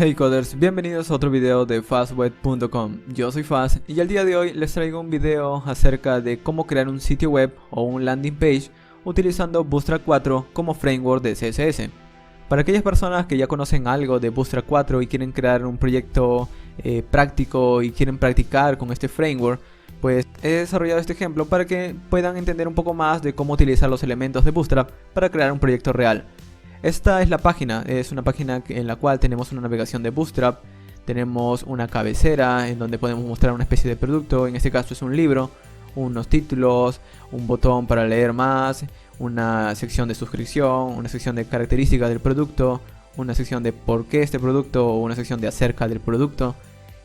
Hey coders, bienvenidos a otro video de fastweb.com. Yo soy Faz y el día de hoy les traigo un video acerca de cómo crear un sitio web o un landing page utilizando Bootstrap 4 como framework de CSS. Para aquellas personas que ya conocen algo de Bootstrap 4 y quieren crear un proyecto práctico y quieren practicar con este framework, pues he desarrollado este ejemplo para que puedan entender un poco más de cómo utilizar los elementos de Bootstrap para crear un proyecto real. Esta es la página, es una página en la cual tenemos una navegación de Bootstrap, tenemos una cabecera en donde podemos mostrar una especie de producto, en este caso es un libro, unos títulos, un botón para leer más, una sección de suscripción, una sección de características del producto, una sección de por qué este producto o una sección de acerca del producto.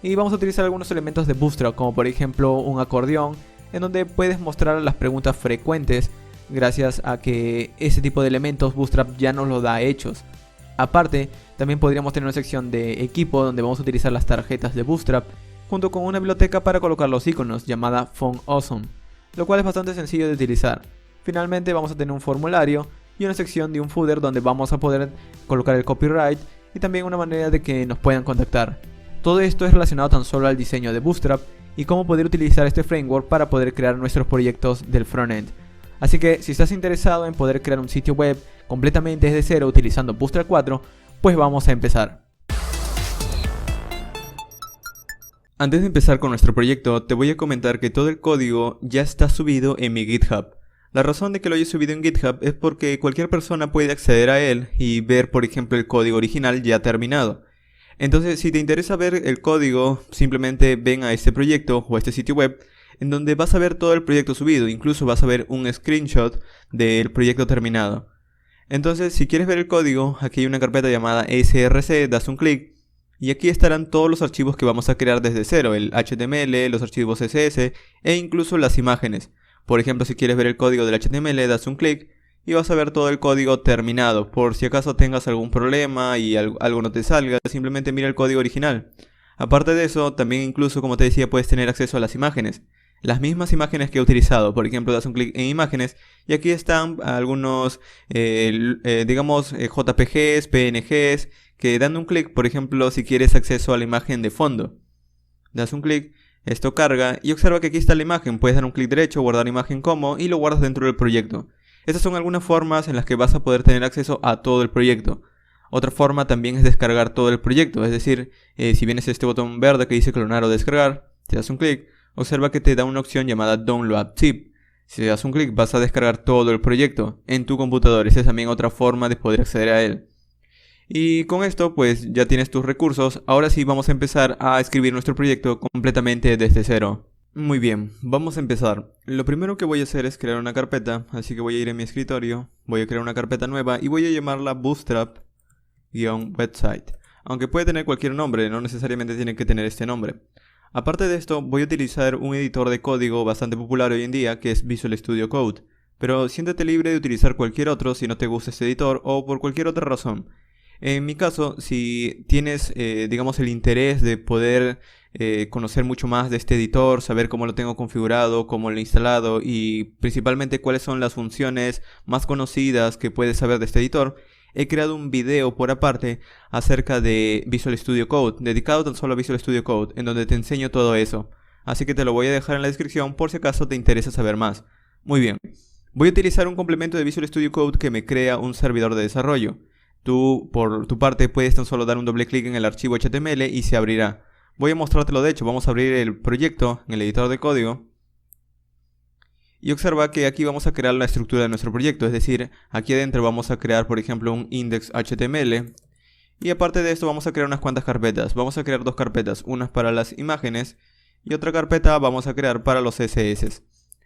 Y vamos a utilizar algunos elementos de Bootstrap como por ejemplo un acordeón en donde puedes mostrar las preguntas frecuentes. Gracias a que ese tipo de elementos Bootstrap ya nos lo da hechos. Aparte, también podríamos tener una sección de equipo donde vamos a utilizar las tarjetas de Bootstrap junto con una biblioteca para colocar los iconos llamada Font Awesome, lo cual es bastante sencillo de utilizar. Finalmente vamos a tener un formulario y una sección de un footer donde vamos a poder colocar el copyright y también una manera de que nos puedan contactar. Todo esto es relacionado tan solo al diseño de Bootstrap y cómo poder utilizar este framework para poder crear nuestros proyectos del frontend. Así que si estás interesado en poder crear un sitio web completamente desde cero utilizando Bootstrap 4, pues vamos a empezar. Antes de empezar con nuestro proyecto, te voy a comentar que todo el código ya está subido en mi GitHub. La razón de que lo haya subido en GitHub es porque cualquier persona puede acceder a él y ver, por ejemplo, el código original ya terminado. Entonces, si te interesa ver el código, simplemente ven a este proyecto o a este sitio web, en donde vas a ver todo el proyecto subido, incluso vas a ver un screenshot del proyecto terminado. Entonces, si quieres ver el código, aquí hay una carpeta llamada src, das un clic, y aquí estarán todos los archivos que vamos a crear desde cero, el HTML, los archivos CSS e incluso las imágenes. Por ejemplo, si quieres ver el código del HTML, das un clic y vas a ver todo el código terminado. Por si acaso tengas algún problema y algo no te salga, simplemente mira el código original. Aparte de eso, también incluso, como te decía, puedes tener acceso a las imágenes. Las mismas imágenes que he utilizado, por ejemplo, das un clic en imágenes y aquí están algunos, JPGs, PNGs, que dando un clic, por ejemplo, si quieres acceso a la imagen de fondo, das un clic, esto carga y observa que aquí está la imagen, puedes dar un clic derecho, guardar imagen como y lo guardas dentro del proyecto. Estas son algunas formas en las que vas a poder tener acceso a todo el proyecto. Otra forma también es descargar todo el proyecto, es decir, si vienes a este botón verde que dice clonar o descargar, te das un clic. Observa que te da una opción llamada Download Zip. Si le das un clic vas a descargar todo el proyecto en tu computador. Esa es también otra forma de poder acceder a él. Y con esto pues ya tienes tus recursos. Ahora sí vamos a empezar a escribir nuestro proyecto completamente desde cero. Muy bien, vamos a empezar. Lo primero que voy a hacer es crear una carpeta. Así que voy a ir a mi escritorio. Voy a crear una carpeta nueva y voy a llamarla Bootstrap-website. Aunque puede tener cualquier nombre, no necesariamente tiene que tener este nombre. Aparte de esto, voy a utilizar un editor de código bastante popular hoy en día, que es Visual Studio Code. Pero siéntete libre de utilizar cualquier otro si no te gusta este editor o por cualquier otra razón. En mi caso, si tienes, el interés de poder conocer mucho más de este editor, saber cómo lo tengo configurado, cómo lo he instalado y principalmente cuáles son las funciones más conocidas que puedes saber de este editor, he creado un video por aparte acerca de Visual Studio Code, dedicado tan solo a Visual Studio Code, en donde te enseño todo eso. Así que te lo voy a dejar en la descripción por si acaso te interesa saber más. Muy bien, voy a utilizar un complemento de Visual Studio Code que me crea un servidor de desarrollo. Tú, por tu parte, puedes tan solo dar un doble clic en el archivo HTML y se abrirá. Voy a mostrártelo de hecho, vamos a abrir el proyecto en el editor de código. Y observa que aquí vamos a crear la estructura de nuestro proyecto, es decir, aquí adentro vamos a crear por ejemplo un index.html y aparte de esto vamos a crear unas cuantas carpetas. Vamos a crear dos carpetas, una para las imágenes y otra carpeta vamos a crear para los CSS.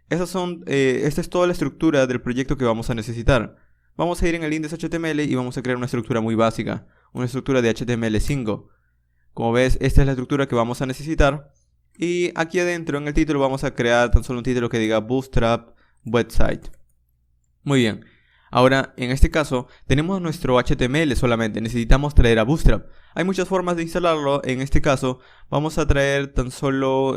Esta es toda la estructura del proyecto que vamos a necesitar. Vamos a ir en el index.html y vamos a crear una estructura muy básica, una estructura de HTML5. Como ves, esta es la estructura que vamos a necesitar. Y aquí adentro en el título vamos a crear tan solo un título que diga Bootstrap Website. Muy bien. Ahora, en este caso, tenemos nuestro HTML solamente. Necesitamos traer a Bootstrap. Hay muchas formas de instalarlo. En este caso, vamos a traer tan solo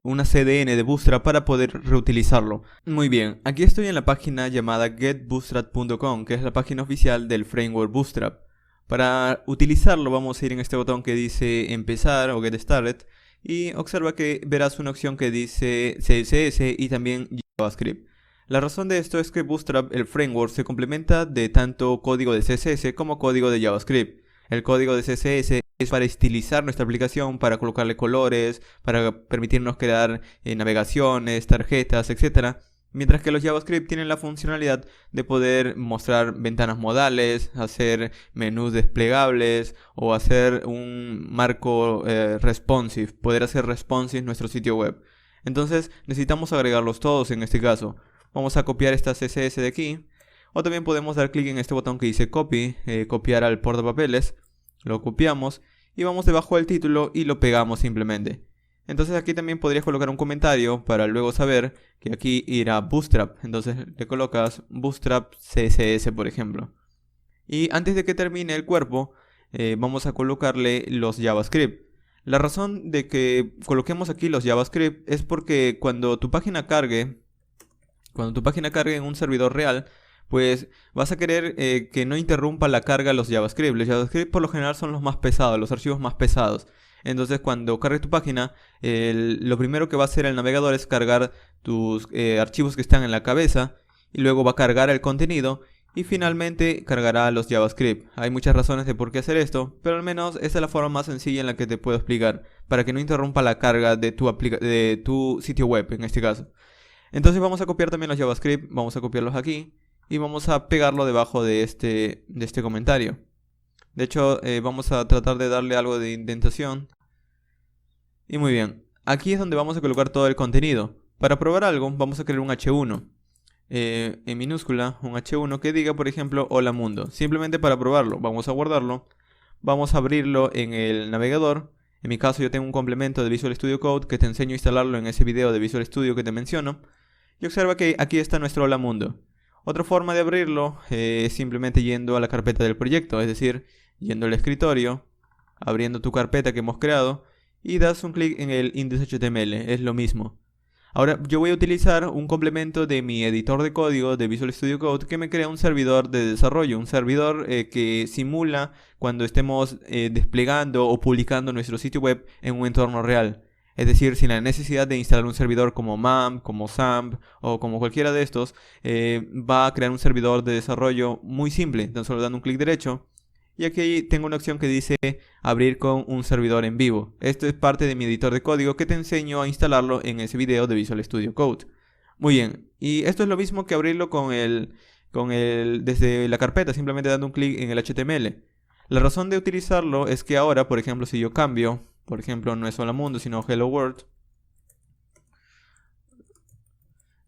una CDN de Bootstrap para poder reutilizarlo. Muy bien. Aquí estoy en la página llamada getbootstrap.com, que es la página oficial del framework Bootstrap. Para utilizarlo vamos a ir en este botón que dice empezar o get started y observa que verás una opción que dice CSS y también JavaScript. La razón de esto es que Bootstrap, el framework, se complementa de tanto código de CSS como código de JavaScript. El código de CSS es para estilizar nuestra aplicación, para colocarle colores, para permitirnos crear navegaciones, tarjetas, etc. Mientras que los JavaScript tienen la funcionalidad de poder mostrar ventanas modales, hacer menús desplegables o hacer un marco responsive, poder hacer responsive nuestro sitio web. Entonces necesitamos agregarlos todos en este caso. Vamos a copiar esta CSS de aquí. O también podemos dar clic en este botón que dice copy, copiar al portapapeles. Lo copiamos y vamos debajo del título y lo pegamos simplemente. Entonces aquí también podrías colocar un comentario para luego saber que aquí irá Bootstrap. Entonces le colocas Bootstrap CSS, por ejemplo. Y antes de que termine el cuerpo, vamos a colocarle los JavaScript. La razón de que coloquemos aquí los JavaScript es porque cuando tu página cargue en un servidor real, pues vas a querer que no interrumpa la carga los JavaScript. Los JavaScript por lo general son los más pesados, los archivos más pesados. Entonces cuando cargue tu página, lo primero que va a hacer el navegador es cargar tus archivos que están en la cabeza y luego va a cargar el contenido y finalmente cargará los JavaScript. Hay muchas razones de por qué hacer esto, pero al menos esta es la forma más sencilla en la que te puedo explicar para que no interrumpa la carga de tu sitio web en este caso. Entonces vamos a copiar también los JavaScript, vamos a copiarlos aquí y vamos a pegarlo debajo de este comentario. De hecho, vamos a tratar de darle algo de indentación. Y muy bien, aquí es donde vamos a colocar todo el contenido. Para probar algo, vamos a crear un H1. En minúscula, un H1 que diga, por ejemplo, hola mundo. Simplemente para probarlo, vamos a guardarlo. Vamos a abrirlo en el navegador. En mi caso yo tengo un complemento de Visual Studio Code que te enseño a instalarlo en ese video de Visual Studio que te menciono. Y observa que aquí está nuestro hola mundo. Otra forma de abrirlo es simplemente yendo a la carpeta del proyecto, es decir, yendo al escritorio, abriendo tu carpeta que hemos creado y das un clic en el index.html, es lo mismo. Ahora yo voy a utilizar un complemento de mi editor de código de Visual Studio Code que me crea un servidor de desarrollo, un servidor que simula cuando estemos desplegando o publicando nuestro sitio web en un entorno real. Es decir, sin la necesidad de instalar un servidor como MAMP, como XAMPP o como cualquiera de estos, va a crear un servidor de desarrollo muy simple, tan solo dando un clic derecho. Y aquí tengo una opción que dice abrir con un servidor en vivo. Esto es parte de mi editor de código que te enseño a instalarlo en ese video de Visual Studio Code. Muy bien, y esto es lo mismo que abrirlo desde la carpeta, simplemente dando un clic en el HTML. La razón de utilizarlo es que ahora, por ejemplo, si yo cambio, por ejemplo, no es Hola Mundo, sino Hello World,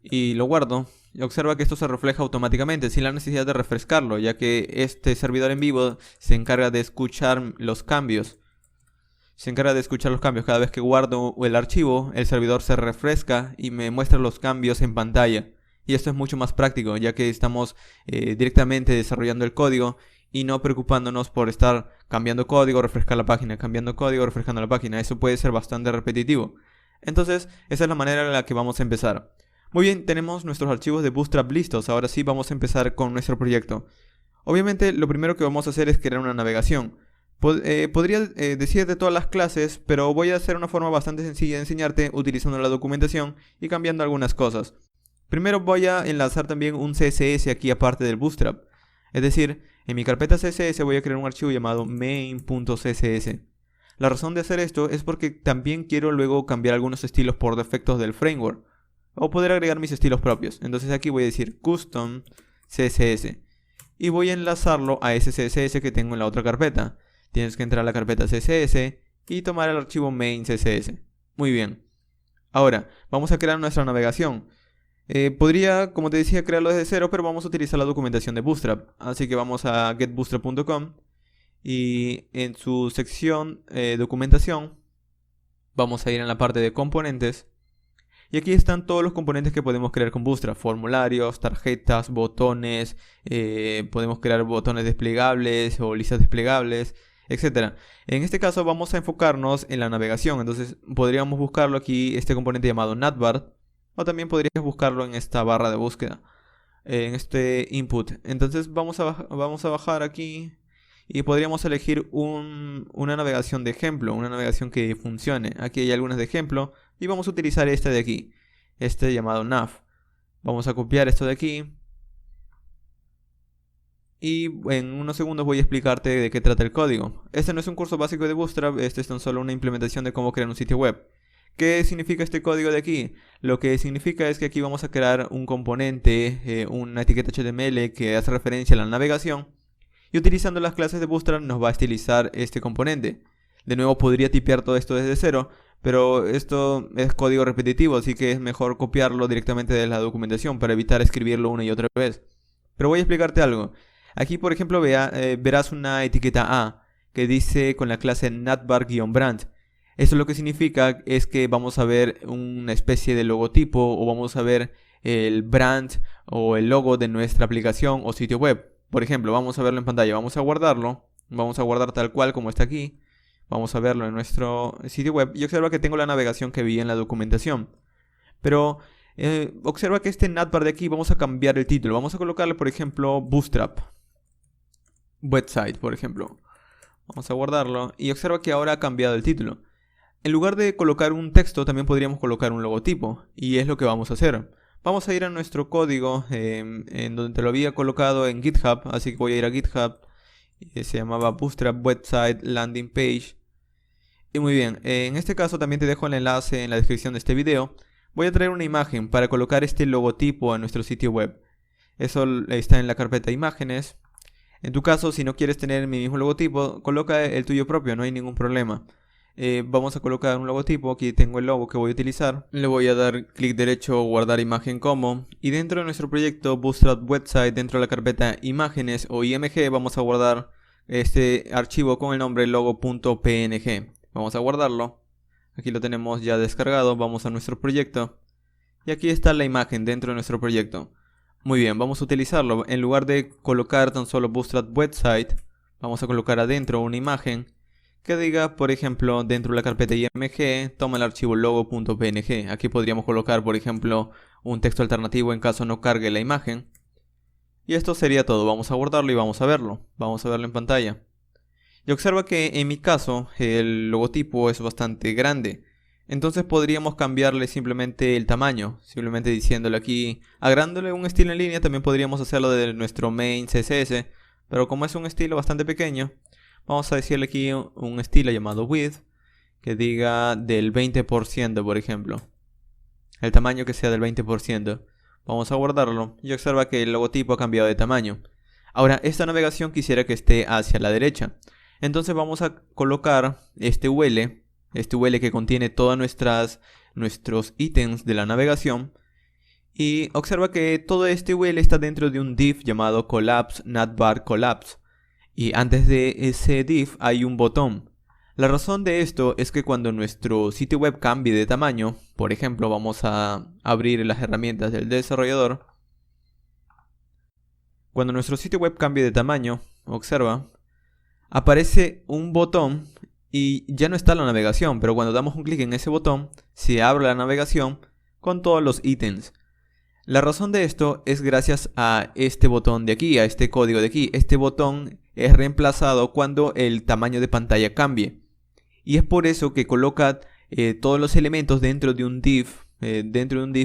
y lo guardo, y observa que esto se refleja automáticamente sin la necesidad de refrescarlo, ya que este servidor en vivo se encarga de escuchar los cambios. Cada vez que guardo el archivo, el servidor se refresca y me muestra los cambios en pantalla. Y esto es mucho más práctico, ya que estamos directamente desarrollando el código y no preocupándonos por estar cambiando código, refrescar la página, cambiando código, refrescando la página. Eso puede ser bastante repetitivo. Entonces, esa es la manera en la que vamos a empezar. Muy bien, tenemos nuestros archivos de Bootstrap listos. Ahora sí vamos a empezar con nuestro proyecto. Obviamente, lo primero que vamos a hacer es crear una navegación. Podría decir de todas las clases, pero voy a hacer una forma bastante sencilla de enseñarte utilizando la documentación y cambiando algunas cosas. Primero voy a enlazar también un CSS aquí aparte del Bootstrap. Es decir, en mi carpeta CSS voy a crear un archivo llamado main.css. La razón de hacer esto es porque también quiero luego cambiar algunos estilos por defectos del framework o poder agregar mis estilos propios. Entonces aquí voy a decir custom CSS y voy a enlazarlo a ese CSS que tengo en la otra carpeta. Tienes que entrar a la carpeta CSS y tomar el archivo main.css. Muy bien. Ahora, vamos a crear nuestra navegación. Podría, como te decía, crearlo desde cero, pero vamos a utilizar la documentación de Bootstrap. Así que vamos a getbootstrap.com y en su sección documentación vamos a ir en la parte de componentes. Y aquí están todos los componentes que podemos crear con Bootstrap. Formularios, tarjetas, botones, podemos crear botones desplegables o listas desplegables, etc. En este caso vamos a enfocarnos en la navegación. Entonces podríamos buscarlo aquí, este componente llamado navbar. O también podrías buscarlo en esta barra de búsqueda, en este input. Entonces vamos a bajar aquí y podríamos elegir una navegación de ejemplo, una navegación que funcione. Aquí hay algunas de ejemplo y vamos a utilizar esta de aquí, este llamado nav. Vamos a copiar esto de aquí y en unos segundos voy a explicarte de qué trata el código. Este no es un curso básico de Bootstrap, este es tan solo una implementación de cómo crear un sitio web. ¿Qué significa este código de aquí? Lo que significa es que aquí vamos a crear un componente, una etiqueta HTML que hace referencia a la navegación, y utilizando las clases de Bootstrap nos va a estilizar este componente. De nuevo podría tipear todo esto desde cero, pero esto es código repetitivo, así que es mejor copiarlo directamente de la documentación para evitar escribirlo una y otra vez. Pero voy a explicarte algo. Aquí, por ejemplo, verás una etiqueta A que dice con la clase navbar-brand. Eso lo que significa es que vamos a ver una especie de logotipo o vamos a ver el brand o el logo de nuestra aplicación o sitio web. Por ejemplo, vamos a verlo en pantalla, vamos a guardarlo, vamos a guardar tal cual como está aquí. Vamos a verlo en nuestro sitio web y observa que tengo la navegación que vi en la documentación. Pero observa que este navbar de aquí vamos a cambiar el título. Vamos a colocarle, por ejemplo, Bootstrap Website, por ejemplo. Vamos a guardarlo y observa que ahora ha cambiado el título. En lugar de colocar un texto, también podríamos colocar un logotipo. Y es lo que vamos a hacer. Vamos a ir a nuestro código en donde te lo había colocado en GitHub. Así que voy a ir a GitHub. Se llamaba Bootstrap Website Landing Page. Y muy bien, en este caso también te dejo el enlace en la descripción de este video. Voy a traer una imagen para colocar este logotipo a nuestro sitio web. Eso está en la carpeta imágenes. En tu caso, si no quieres tener mi mismo logotipo, coloca el tuyo propio, no hay ningún problema. Vamos a colocar un logotipo, aquí tengo el logo que voy a utilizar. Le voy a dar clic derecho, guardar imagen como. Y dentro de nuestro proyecto Bootstrap Website, dentro de la carpeta imágenes o IMG, vamos a guardar este archivo con el nombre logo.png. Vamos a guardarlo. Aquí lo tenemos ya descargado, vamos a nuestro proyecto. Y aquí está la imagen dentro de nuestro proyecto. Muy bien, vamos a utilizarlo. En lugar de colocar tan solo Bootstrap Website, vamos a colocar adentro una imagen que diga, por ejemplo, dentro de la carpeta IMG, toma el archivo logo.png. Aquí podríamos colocar, por ejemplo, un texto alternativo en caso no cargue la imagen. Y esto sería todo. Vamos a guardarlo y vamos a verlo. Vamos a verlo en pantalla. Y observa que en mi caso el logotipo es bastante grande. Entonces podríamos cambiarle simplemente el tamaño. Simplemente diciéndole aquí, agregándole un estilo en línea, también podríamos hacerlo de nuestro main CSS. Pero como es un estilo bastante pequeño, vamos a decirle aquí un estilo llamado width, que diga del 20%, por ejemplo. El tamaño que sea del 20%. Vamos a guardarlo y observa que el logotipo ha cambiado de tamaño. Ahora, esta navegación quisiera que esté hacia la derecha. Entonces vamos a colocar este UL que contiene todos nuestros ítems de la navegación. Y observa que todo este UL está dentro de un div llamado collapse navbar collapse. Y antes de ese div hay un botón. La razón de esto es que cuando nuestro sitio web cambie de tamaño, por ejemplo, vamos a abrir las herramientas del desarrollador. Cuando nuestro sitio web cambie de tamaño, observa, aparece un botón y ya no está la navegación, pero cuando damos un clic en ese botón, se abre la navegación con todos los ítems. La razón de esto es gracias a este botón de aquí, a este código de aquí. Este botón es reemplazado cuando el tamaño de pantalla cambie. Y es por eso que coloca todos los elementos dentro de un div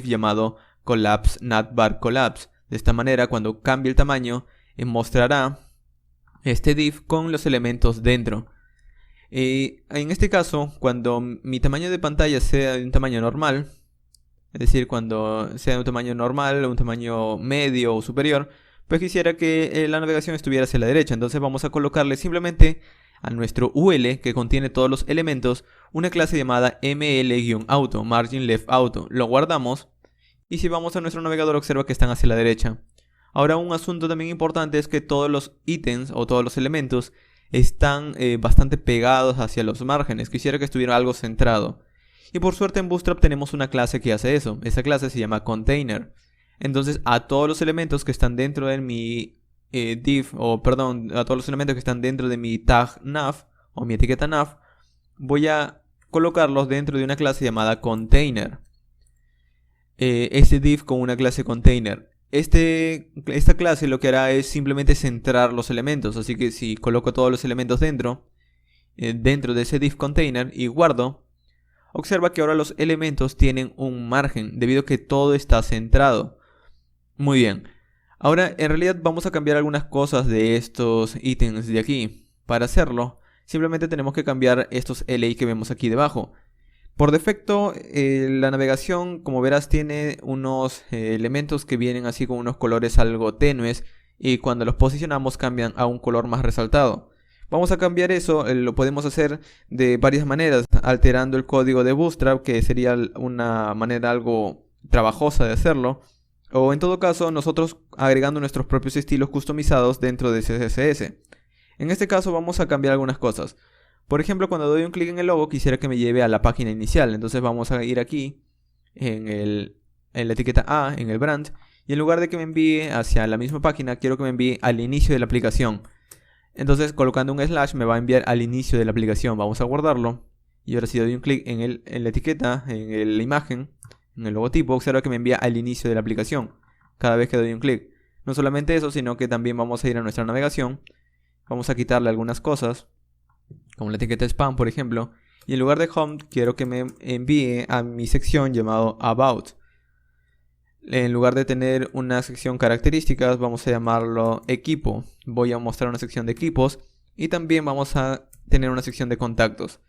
llamado collapse navbar collapse. De esta manera, cuando cambie el tamaño, mostrará este div con los elementos dentro. En este caso, cuando mi tamaño de pantalla sea de un tamaño normal, es decir, cuando sea de un tamaño normal, un tamaño medio o superior, pues quisiera que la navegación estuviera hacia la derecha. Entonces vamos a colocarle simplemente a nuestro UL, que contiene todos los elementos, una clase llamada ml-auto, margin left auto. Lo guardamos y si vamos a nuestro navegador observa que están hacia la derecha. Ahora, un asunto también importante es que todos los ítems o todos los elementos están bastante pegados hacia los márgenes. Quisiera que estuviera algo centrado. Y por suerte en Bootstrap tenemos una clase que hace eso. Esa clase se llama container. Entonces a todos los elementos que están dentro de mi a todos los elementos que están dentro de mi tag nav o mi etiqueta nav, voy a colocarlos dentro de una clase llamada container. Este div con una clase container. Esta clase lo que hará es simplemente centrar los elementos, así que si coloco todos los elementos dentro de ese div container y guardo, observa que ahora los elementos tienen un margen debido a que todo está centrado. Muy bien. Ahora en realidad vamos a cambiar algunas cosas de estos ítems de aquí. Para hacerlo, simplemente tenemos que cambiar estos LI que vemos aquí debajo. Por defecto, la navegación, como verás, tiene unos elementos que vienen así con unos colores algo tenues y cuando los posicionamos cambian a un color más resaltado. Vamos a cambiar eso, lo podemos hacer de varias maneras, alterando el código de Bootstrap, que sería una manera algo trabajosa de hacerlo, o en todo caso nosotros agregando nuestros propios estilos customizados dentro de CSS. En este caso vamos a cambiar algunas cosas. Por ejemplo, cuando doy un clic en el logo quisiera que me lleve a la página inicial. Entonces vamos a ir aquí en la etiqueta A, en el brand, y en lugar de que me envíe hacia la misma página, quiero que me envíe al inicio de la aplicación. Entonces colocando un slash me va a enviar al inicio de la aplicación. Vamos a guardarlo. Y ahora si doy un clic en la etiqueta, en la imagen, en el logotipo, observa que me envía al inicio de la aplicación cada vez que doy un clic. No solamente eso, sino que también vamos a ir a nuestra navegación. Vamos a quitarle algunas cosas, como la etiqueta spam, por ejemplo. Y en lugar de home, quiero que me envíe a mi sección llamado about. En lugar de tener una sección características, vamos a llamarlo equipo. Voy a mostrar una sección de equipos y también vamos a tener una sección de contactos.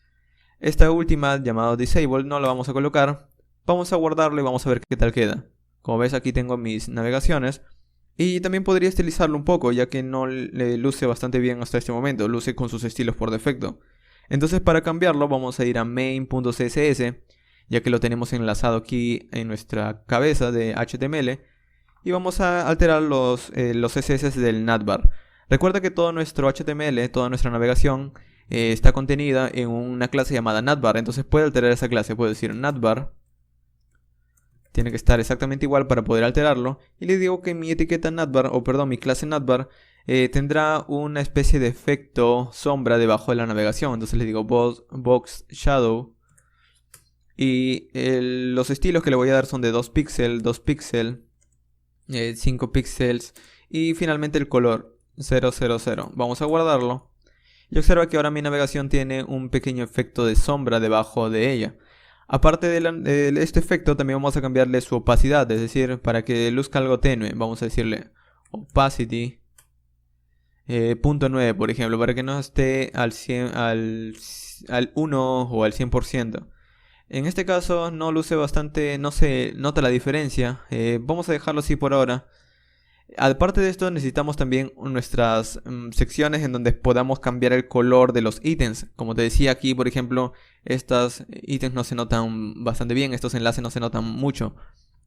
Esta última, llamado disable, no la vamos a colocar. Vamos a guardarlo y vamos a ver qué tal queda. Como ves, aquí tengo mis navegaciones. Y también podría estilizarlo un poco, ya que no le luce bastante bien hasta este momento. Luce con sus estilos por defecto. Entonces, para cambiarlo, vamos a ir a main.css, ya que lo tenemos enlazado aquí en nuestra cabeza de HTML. Y vamos a alterar los CSS del navbar. Recuerda que todo nuestro HTML, toda nuestra navegación, está contenida en una clase llamada navbar. Entonces puede alterar esa clase, puede decir navbar. Tiene que estar exactamente igual para poder alterarlo. Y le digo que mi etiqueta navbar, o perdón, mi clase navbar, tendrá una especie de efecto sombra debajo de la navegación. Entonces le digo box shadow. Y los estilos que le voy a dar son de 2 píxeles, 2 píxeles, 5 píxeles. Y finalmente el color 000. Vamos a guardarlo. Y observa que ahora mi navegación tiene un pequeño efecto de sombra debajo de ella. Aparte de este efecto, también vamos a cambiarle su opacidad, es decir, para que luzca algo tenue, vamos a decirle opacity 0.9, por ejemplo, para que no esté al 1 o al 100%. En este caso no luce bastante, no se nota la diferencia, vamos a dejarlo así por ahora. Aparte de esto necesitamos también nuestras secciones en donde podamos cambiar el color de los ítems. Como te decía aquí, por ejemplo, estos ítems no se notan bastante bien, estos enlaces no se notan mucho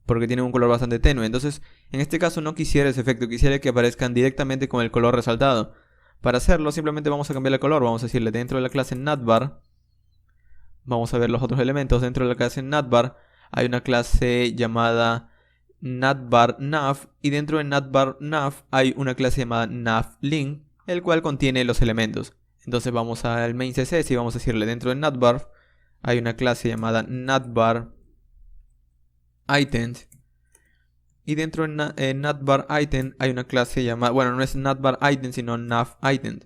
porque tienen un color bastante tenue. Entonces, en este caso no quisiera ese efecto, quisiera que aparezcan directamente con el color resaltado. Para hacerlo simplemente vamos a cambiar el color, vamos a decirle dentro de la clase navbar. Vamos a ver los otros elementos. Dentro de la clase navbar hay una clase llamada navbar nav, y dentro de navbar nav hay una clase llamada navlink, el cual contiene los elementos. Entonces vamos al main CSS y vamos a decirle dentro de navbar hay una clase llamada navbar item, y dentro de navbar item hay una clase llamada, bueno, no es navbar item sino nav item,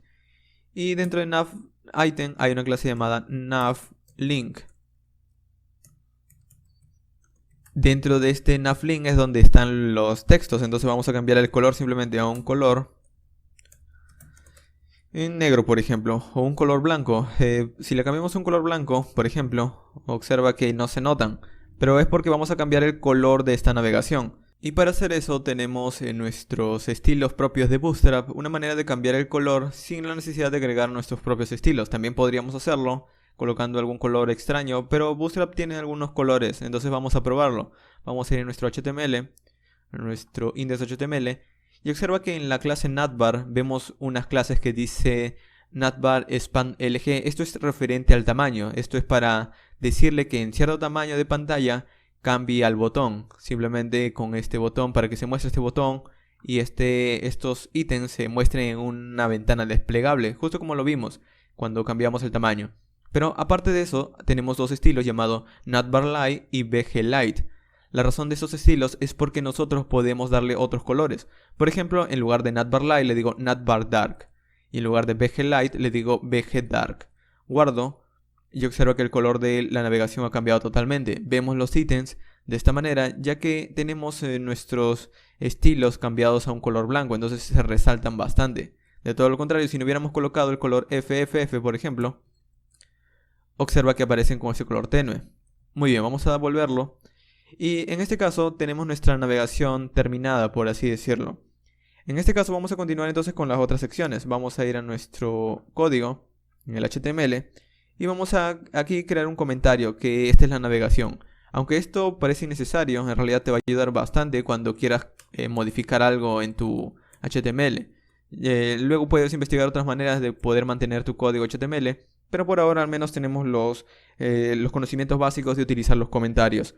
y dentro de nav item hay una clase llamada navlink. Dentro de este navlink es donde están los textos, entonces vamos a cambiar el color simplemente a un color en negro, por ejemplo, o un color blanco. Si le cambiamos un color blanco, por ejemplo, observa que no se notan, pero es porque vamos a cambiar el color de esta navegación. Y para hacer eso tenemos en nuestros estilos propios de Bootstrap una manera de cambiar el color sin la necesidad de agregar nuestros propios estilos. También podríamos hacerlo colocando algún color extraño, pero Bootstrap tiene algunos colores, entonces vamos a probarlo. Vamos a ir a nuestro HTML, a nuestro index.html, y observa que en la clase navbar vemos unas clases que dice navbar span lg. Esto es referente al tamaño, esto es para decirle que en cierto tamaño de pantalla cambie al botón. Simplemente con este botón, para que se muestre este botón y estos ítems se muestren en una ventana desplegable, justo como lo vimos cuando cambiamos el tamaño. Pero aparte de eso, tenemos dos estilos llamados navbar light y bg light. La razón de esos estilos es porque nosotros podemos darle otros colores. Por ejemplo, en lugar de Navbar Light le digo Navbar Dark. Y en lugar de BG Light le digo BG Dark. Guardo y observo que el color de la navegación ha cambiado totalmente. Vemos los ítems de esta manera, ya que tenemos nuestros estilos cambiados a un color blanco, entonces se resaltan bastante. De todo lo contrario, si no hubiéramos colocado el color FFF, por ejemplo, observa que aparecen con ese color tenue. Muy bien, vamos a devolverlo. Y en este caso tenemos nuestra navegación terminada, por así decirlo. En este caso vamos a continuar entonces con las otras secciones. Vamos a ir a nuestro código en el HTML y vamos a aquí crear un comentario que esta es la navegación. Aunque esto parece innecesario, en realidad te va a ayudar bastante cuando quieras modificar algo en tu HTML. Luego puedes investigar otras maneras de poder mantener tu código HTML, pero por ahora al menos tenemos los conocimientos básicos de utilizar los comentarios.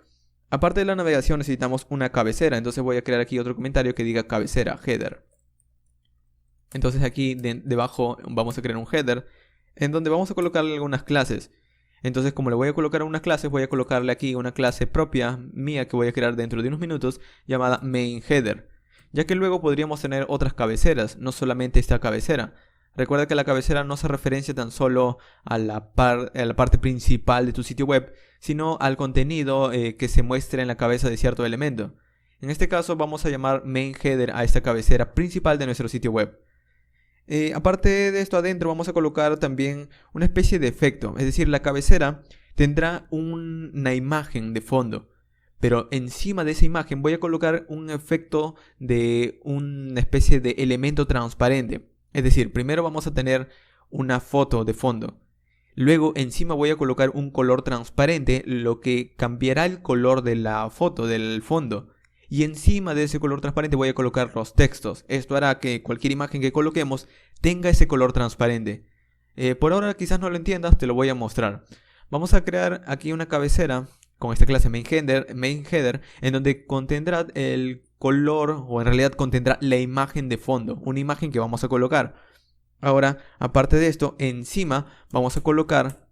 Aparte de la navegación necesitamos una cabecera, entonces voy a crear aquí otro comentario que diga cabecera, header. Entonces aquí debajo vamos a crear un header en donde vamos a colocarle algunas clases. Entonces como le voy a colocar unas clases, voy a colocarle aquí una clase propia mía que voy a crear dentro de unos minutos llamada main_header, ya que luego podríamos tener otras cabeceras, no solamente esta cabecera. Recuerda que la cabecera no se referencia tan solo a la parte principal de tu sitio web, sino al contenido que se muestra en la cabeza de cierto elemento. En este caso vamos a llamar main_header a esta cabecera principal de nuestro sitio web. Aparte de esto, adentro vamos a colocar también una especie de efecto, es decir, la cabecera tendrá una imagen de fondo, pero encima de esa imagen voy a colocar un efecto de una especie de elemento transparente. Es decir, primero vamos a tener una foto de fondo. Luego encima voy a colocar un color transparente, lo que cambiará el color de la foto, del fondo. Y encima de ese color transparente voy a colocar los textos. Esto hará que cualquier imagen que coloquemos tenga ese color transparente. Por ahora quizás no lo entiendas, te lo voy a mostrar. Vamos a crear aquí una cabecera con esta clase main_header, en donde contendrá el color, o en realidad contendrá la imagen de fondo, una imagen que vamos a colocar. Ahora, aparte de esto, encima vamos a colocar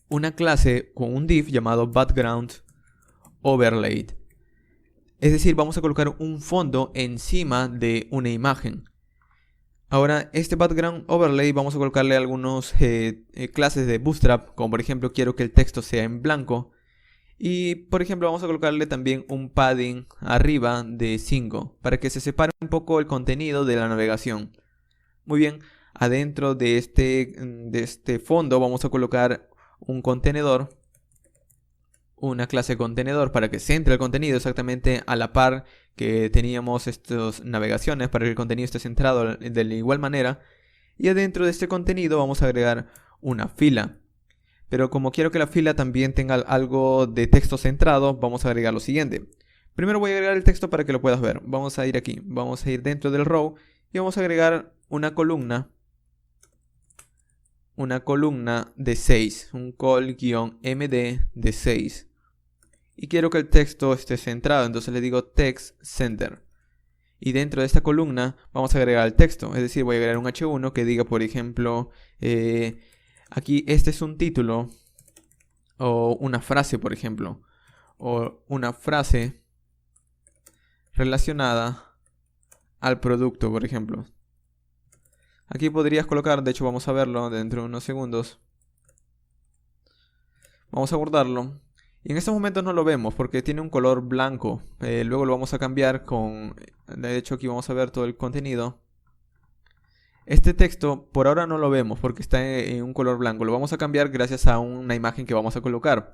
una clase con un div llamado background overlay. Es decir, vamos a colocar un fondo encima de una imagen. Ahora, este background overlay vamos a colocarle algunas clases de Bootstrap, como por ejemplo quiero que el texto sea en blanco. Y por ejemplo vamos a colocarle también un padding arriba de 5 para que se separe un poco el contenido de la navegación. Muy bien, adentro de este fondo vamos a colocar un contenedor, una clase contenedor para que centre el contenido exactamente a la par que teníamos estas navegaciones, para que el contenido esté centrado de la igual manera. Y adentro de este contenido vamos a agregar una fila. Pero como quiero que la fila también tenga algo de texto centrado, vamos a agregar lo siguiente. Primero voy a agregar el texto para que lo puedas ver. Vamos a ir aquí, vamos a ir dentro del row y vamos a agregar una columna de 6, un col-md de 6. Y quiero que el texto esté centrado, entonces le digo text center. Y dentro de esta columna vamos a agregar el texto, es decir, voy a agregar un h1 que diga, por ejemplo, aquí este es un título o una frase, por ejemplo, o una frase relacionada al producto, por ejemplo. Aquí podrías colocar, de hecho vamos a verlo dentro de unos segundos. Vamos a guardarlo. Y en estos momentos no lo vemos porque tiene un color blanco. Luego lo vamos a cambiar con... De hecho aquí vamos a ver todo el contenido. Este texto por ahora no lo vemos porque está en un color blanco. Lo vamos a cambiar gracias a una imagen que vamos a colocar.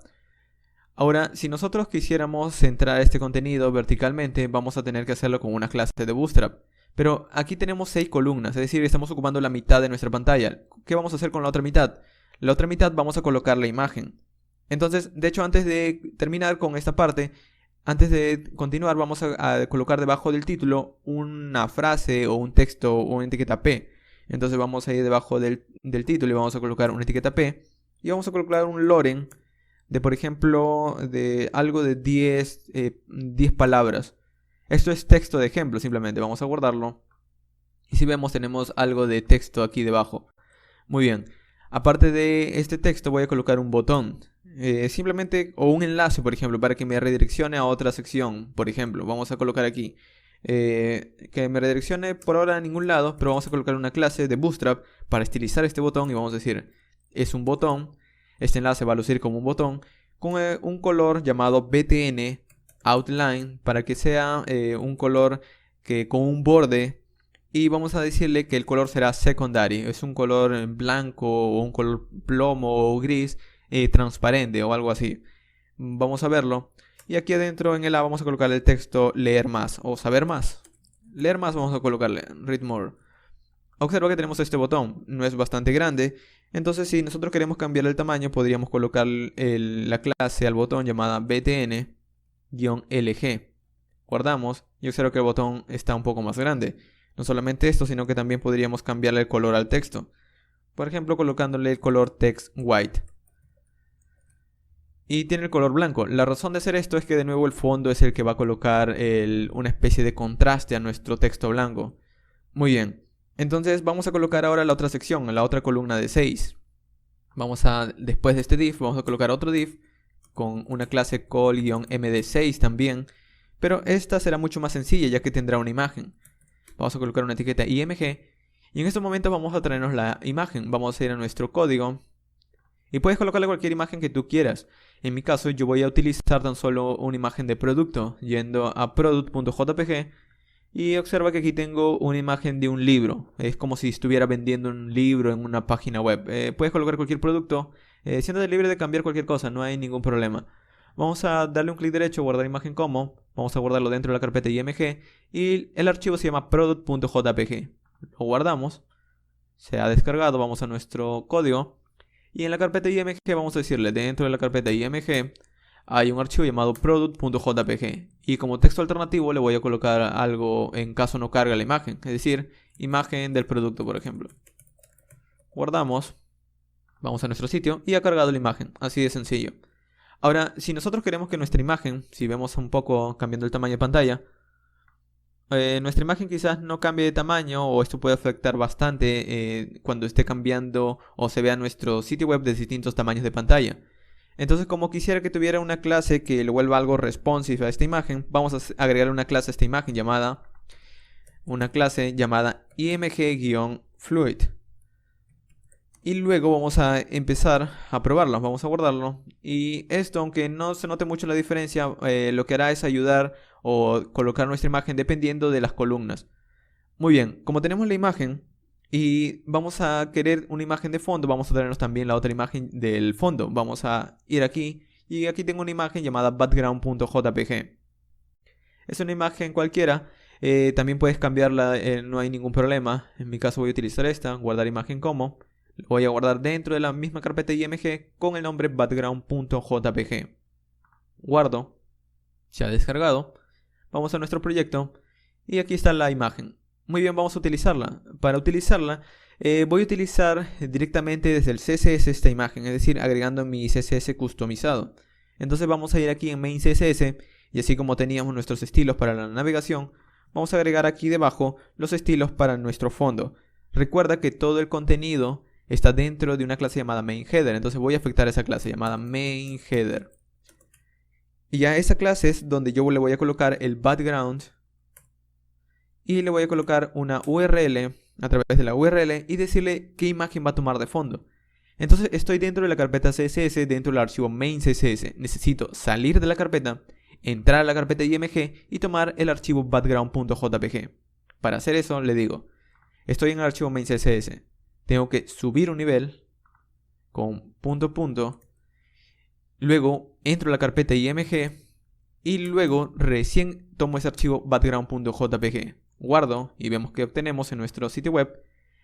Ahora, si nosotros quisiéramos centrar este contenido verticalmente, vamos a tener que hacerlo con una clase de Bootstrap. Pero aquí tenemos 6 columnas, es decir, estamos ocupando la mitad de nuestra pantalla. ¿Qué vamos a hacer con la otra mitad? La otra mitad vamos a colocar la imagen. Entonces, de hecho, antes de terminar con esta parte, antes de continuar, vamos a colocar debajo del título una frase o un texto o una etiqueta P. Entonces vamos a ir debajo del título y vamos a colocar una etiqueta P. Y vamos a colocar un loren de, por ejemplo, de algo de 10 palabras. Esto es texto de ejemplo, simplemente. Vamos a guardarlo. Y si vemos, tenemos algo de texto aquí debajo. Muy bien. Aparte de este texto, voy a colocar un botón. simplemente, o un enlace, por ejemplo, para que me redireccione a otra sección. Por ejemplo, vamos a colocar aquí que me redireccione por ahora a ningún lado, pero vamos a colocar una clase de Bootstrap para estilizar este botón y vamos a decir, es un botón, este enlace va a lucir como un botón con un color llamado BTN Outline para que sea un color que con un borde, y vamos a decirle que el color será secondary, es un color blanco o un color plomo o gris transparente o algo así. Vamos a verlo. Y aquí adentro en el A vamos a colocar el texto leer más o saber más. Leer más vamos a colocarle read more. Observa que tenemos este botón, no es bastante grande. Entonces si nosotros queremos cambiar el tamaño podríamos colocar la clase al botón llamada btn-lg. Guardamos y observa que el botón está un poco más grande. No solamente esto, sino que también podríamos cambiarle el color al texto. Por ejemplo, colocándole el color text white. Y tiene el color blanco. La razón de hacer esto es que de nuevo el fondo es el que va a colocar una especie de contraste a nuestro texto blanco. Muy bien. Entonces vamos a colocar ahora la otra sección, la otra columna de 6. Después de este div, vamos a colocar otro div con una clase call-md6 también. Pero esta será mucho más sencilla ya que tendrá una imagen. Vamos a colocar una etiqueta img. Y en estos momentos vamos a traernos la imagen. Vamos a ir a nuestro código. Y puedes colocarle cualquier imagen que tú quieras. En mi caso yo voy a utilizar tan solo una imagen de producto, yendo a product.jpg y observa que aquí tengo una imagen de un libro. Es como si estuviera vendiendo un libro en una página web. Puedes colocar cualquier producto, siéntate libre de cambiar cualquier cosa, no hay ningún problema. Vamos a darle un clic derecho, guardar imagen como, vamos a guardarlo dentro de la carpeta img y el archivo se llama product.jpg. Lo guardamos, se ha descargado, vamos a nuestro código. Y en la carpeta img vamos a decirle, dentro de la carpeta img hay un archivo llamado product.jpg. Y como texto alternativo le voy a colocar algo en caso no cargue la imagen. Es decir, imagen del producto, por ejemplo. Guardamos. Vamos a nuestro sitio y ha cargado la imagen. Así de sencillo. Ahora, si nosotros queremos que nuestra imagen, si vemos un poco cambiando el tamaño de pantalla, nuestra imagen quizás no cambie de tamaño o esto puede afectar bastante cuando esté cambiando o se vea nuestro sitio web de distintos tamaños de pantalla. Entonces, como quisiera que tuviera una clase que lo vuelva algo responsive a esta imagen, vamos a agregar una clase a esta imagen llamada img-fluid. Y luego vamos a empezar a probarlo, vamos a guardarlo. Y esto, aunque no se note mucho la diferencia, lo que hará es ayudar o colocar nuestra imagen dependiendo de las columnas. Muy bien, como tenemos la imagen y vamos a querer una imagen de fondo, vamos a traernos también la otra imagen del fondo. Vamos a ir aquí y aquí tengo una imagen llamada background.jpg. Es una imagen cualquiera, también puedes cambiarla, no hay ningún problema. En mi caso voy a utilizar esta, guardar imagen como. Lo voy a guardar dentro de la misma carpeta img con el nombre background.jpg. Guardo, se ha descargado. Vamos a nuestro proyecto y aquí está la imagen. Muy bien, vamos a utilizarla. Para utilizarla voy a utilizar directamente desde el CSS esta imagen, es decir, agregando mi CSS customizado. Entonces vamos a ir aquí en main CSS y así como teníamos nuestros estilos para la navegación, vamos a agregar aquí debajo los estilos para nuestro fondo. Recuerda que todo el contenido está dentro de una clase llamada main-header, entonces voy a afectar esa clase llamada main-header. Y ya esa clase es donde yo le voy a colocar el background y le voy a colocar una URL a través de la URL y decirle qué imagen va a tomar de fondo. Entonces estoy dentro de la carpeta CSS, dentro del archivo main CSS. Necesito salir de la carpeta, entrar a la carpeta img y tomar el archivo background.jpg. Para hacer eso le digo, estoy en el archivo main CSS. Tengo que subir un nivel con punto. Luego entro a la carpeta img y luego recién tomo ese archivo background.jpg. Guardo y vemos que obtenemos en nuestro sitio web.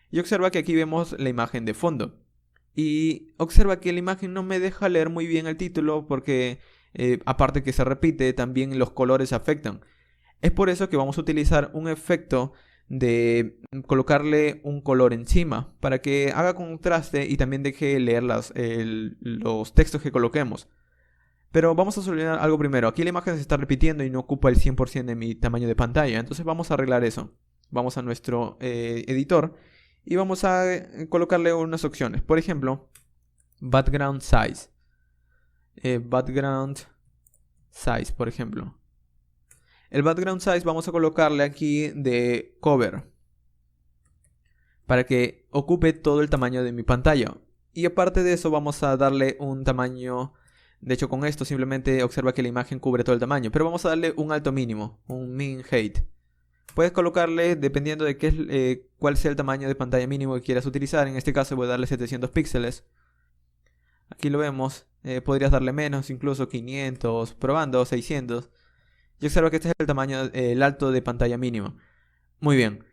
Y observa que aquí vemos la imagen de fondo. Y observa que la imagen no me deja leer muy bien el título porque aparte que se repite, también los colores afectan. Es por eso que vamos a utilizar un efecto de colocarle un color encima para que haga contraste y también deje leer los textos que coloquemos. Pero vamos a solucionar algo primero. Aquí la imagen se está repitiendo y no ocupa el 100% de mi tamaño de pantalla. Entonces vamos a arreglar eso. Vamos a nuestro editor y vamos a colocarle unas opciones. Por ejemplo, background size. background size, por ejemplo. El background size vamos a colocarle aquí de cover para que ocupe todo el tamaño de mi pantalla. Y aparte de eso vamos a darle un tamaño. De hecho, con esto simplemente observa que la imagen cubre todo el tamaño, pero vamos a darle un alto mínimo, un min height. Puedes colocarle dependiendo de cuál sea el tamaño de pantalla mínimo que quieras utilizar. En este caso voy a darle 700 píxeles. Aquí lo vemos. Podrías darle menos, incluso 500, probando 600. Y observa que este es el tamaño, el alto de pantalla mínimo. Muy bien.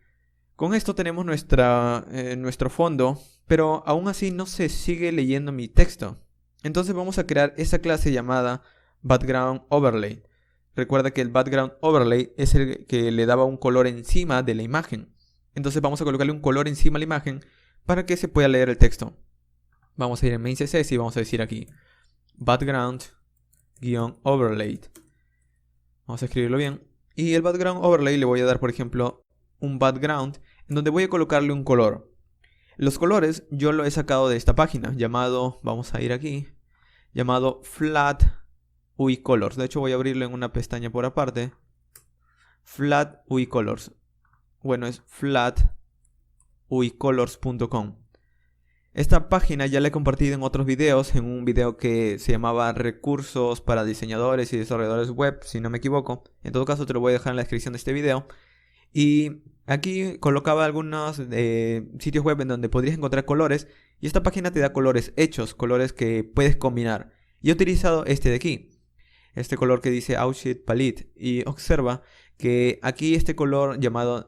Con esto tenemos nuestro fondo, pero aún así no se sigue leyendo mi texto. Entonces vamos a crear esa clase llamada background overlay. Recuerda que el background overlay es el que le daba un color encima de la imagen. Entonces vamos a colocarle un color encima de la imagen para que se pueda leer el texto. Vamos a ir en main CSS y vamos a decir aquí background-overlay. Vamos a escribirlo bien. Y el background overlay le voy a dar, por ejemplo, un background en donde voy a colocarle un color. Los colores yo lo he sacado de esta página llamado, vamos a ir aquí, llamado Flat UI Colors. De hecho voy a abrirlo en una pestaña por aparte. Flat UI Colors. Bueno, es flatuicolors.com. Esta página ya la he compartido en otros videos, en un video que se llamaba Recursos para diseñadores y desarrolladores web, si no me equivoco. En todo caso te lo voy a dejar en la descripción de este video. Y aquí colocaba algunos sitios web en donde podrías encontrar colores. Y esta página te da colores hechos, colores que puedes combinar. Y he utilizado este de aquí. Este color que dice Outsheet Palette. Y observa que aquí este color llamado,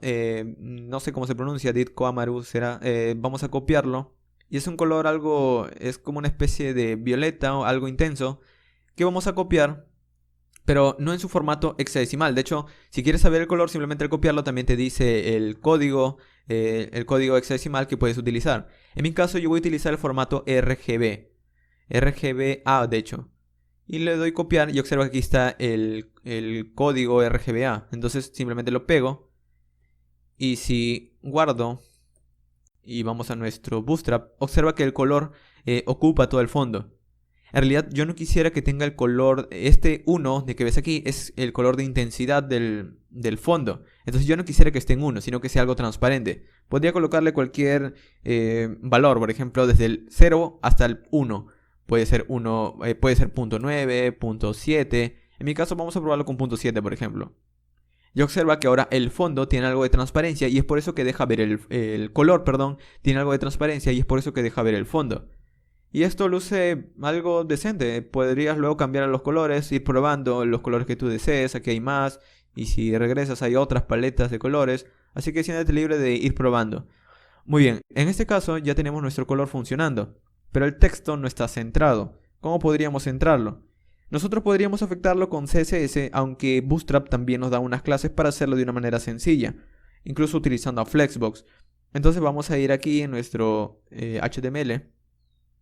no sé cómo se pronuncia, Ditko Amaru será. Vamos a copiarlo. Y es un color es como una especie de violeta o algo intenso. Que vamos a copiar. Pero no en su formato hexadecimal. De hecho, si quieres saber el color, simplemente al copiarlo también te dice el código hexadecimal que puedes utilizar. En mi caso yo voy a utilizar el formato RGB. RGBA de hecho. Y le doy copiar y observa que aquí está el código RGBA. Entonces simplemente lo pego. Y si guardo y vamos a nuestro Bootstrap, observa que el color ocupa todo el fondo. En realidad yo no quisiera que tenga el color, este 1 de que ves aquí es el color de intensidad del fondo. Entonces yo no quisiera que esté en 1, sino que sea algo transparente. Podría colocarle cualquier valor, por ejemplo desde el 0 hasta el 1. Puede ser 1, puede ser 0.9, 0.7. En mi caso vamos a probarlo con 0.7 por ejemplo. Y observa que ahora el fondo tiene algo de transparencia y es por eso que deja ver el color, tiene algo de transparencia y es por eso que deja ver el fondo. Y esto luce algo decente. Podrías luego cambiar los colores, ir probando los colores que tú desees. Aquí hay más. Y si regresas hay otras paletas de colores. Así que siéntete libre de ir probando. Muy bien, en este caso ya tenemos nuestro color funcionando. Pero el texto no está centrado. ¿Cómo podríamos centrarlo? Nosotros podríamos afectarlo con CSS, aunque Bootstrap también nos da unas clases para hacerlo de una manera sencilla. Incluso utilizando a Flexbox. Entonces vamos a ir aquí en nuestro HTML.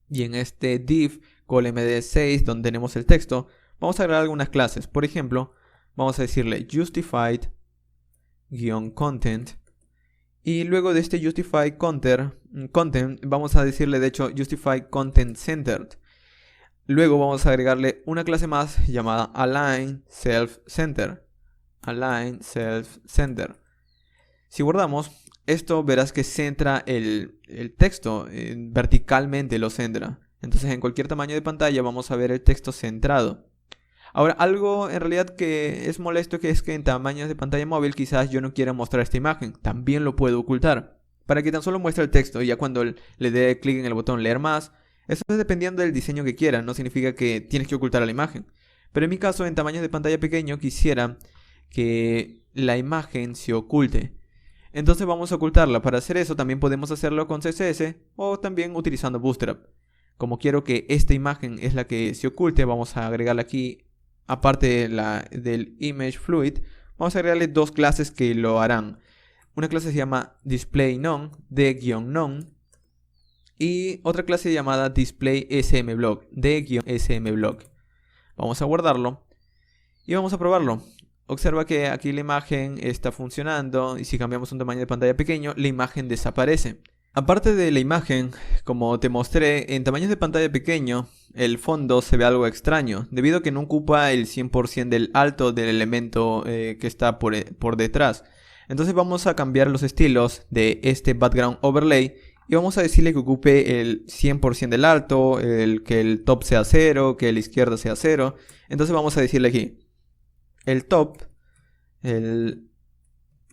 Y en este div con md6 donde tenemos el texto, vamos a agregar algunas clases. Por ejemplo, vamos a decirle justified-content. Y luego de este justified content, vamos a decirle de hecho justified content centered. Luego vamos a agregarle una clase más llamada align self center. Align self center. Si guardamos, esto verás que centra el texto, verticalmente lo centra. Entonces en cualquier tamaño de pantalla vamos a ver el texto centrado. Ahora, algo en realidad que es molesto que es que en tamaños de pantalla móvil quizás yo no quiera mostrar esta imagen. También lo puedo ocultar. Para que tan solo muestre el texto y ya cuando le dé clic en el botón leer más. Eso es dependiendo del diseño que quieras, no significa que tienes que ocultar a la imagen. Pero en mi caso, en tamaños de pantalla pequeño, quisiera que la imagen se oculte. Entonces vamos a ocultarla. Para hacer eso también podemos hacerlo con CSS o también utilizando Bootstrap. Como quiero que esta imagen es la que se oculte, vamos a agregarle aquí, aparte del Image Fluid, vamos a agregarle dos clases que lo harán. Una clase se llama DisplayNone, de-none, y otra clase llamada DisplaySMBlock, de-SMBlock. Vamos a guardarlo y vamos a probarlo. Observa que aquí la imagen está funcionando y si cambiamos un tamaño de pantalla pequeño, la imagen desaparece. Aparte de la imagen, como te mostré, en tamaños de pantalla pequeño, el fondo se ve algo extraño, debido a que no ocupa el 100% del alto del elemento que está por detrás. Entonces vamos a cambiar los estilos de este background overlay y vamos a decirle que ocupe el 100% del alto, que el top sea 0, que la izquierda sea 0. Entonces vamos a decirle aquí, el top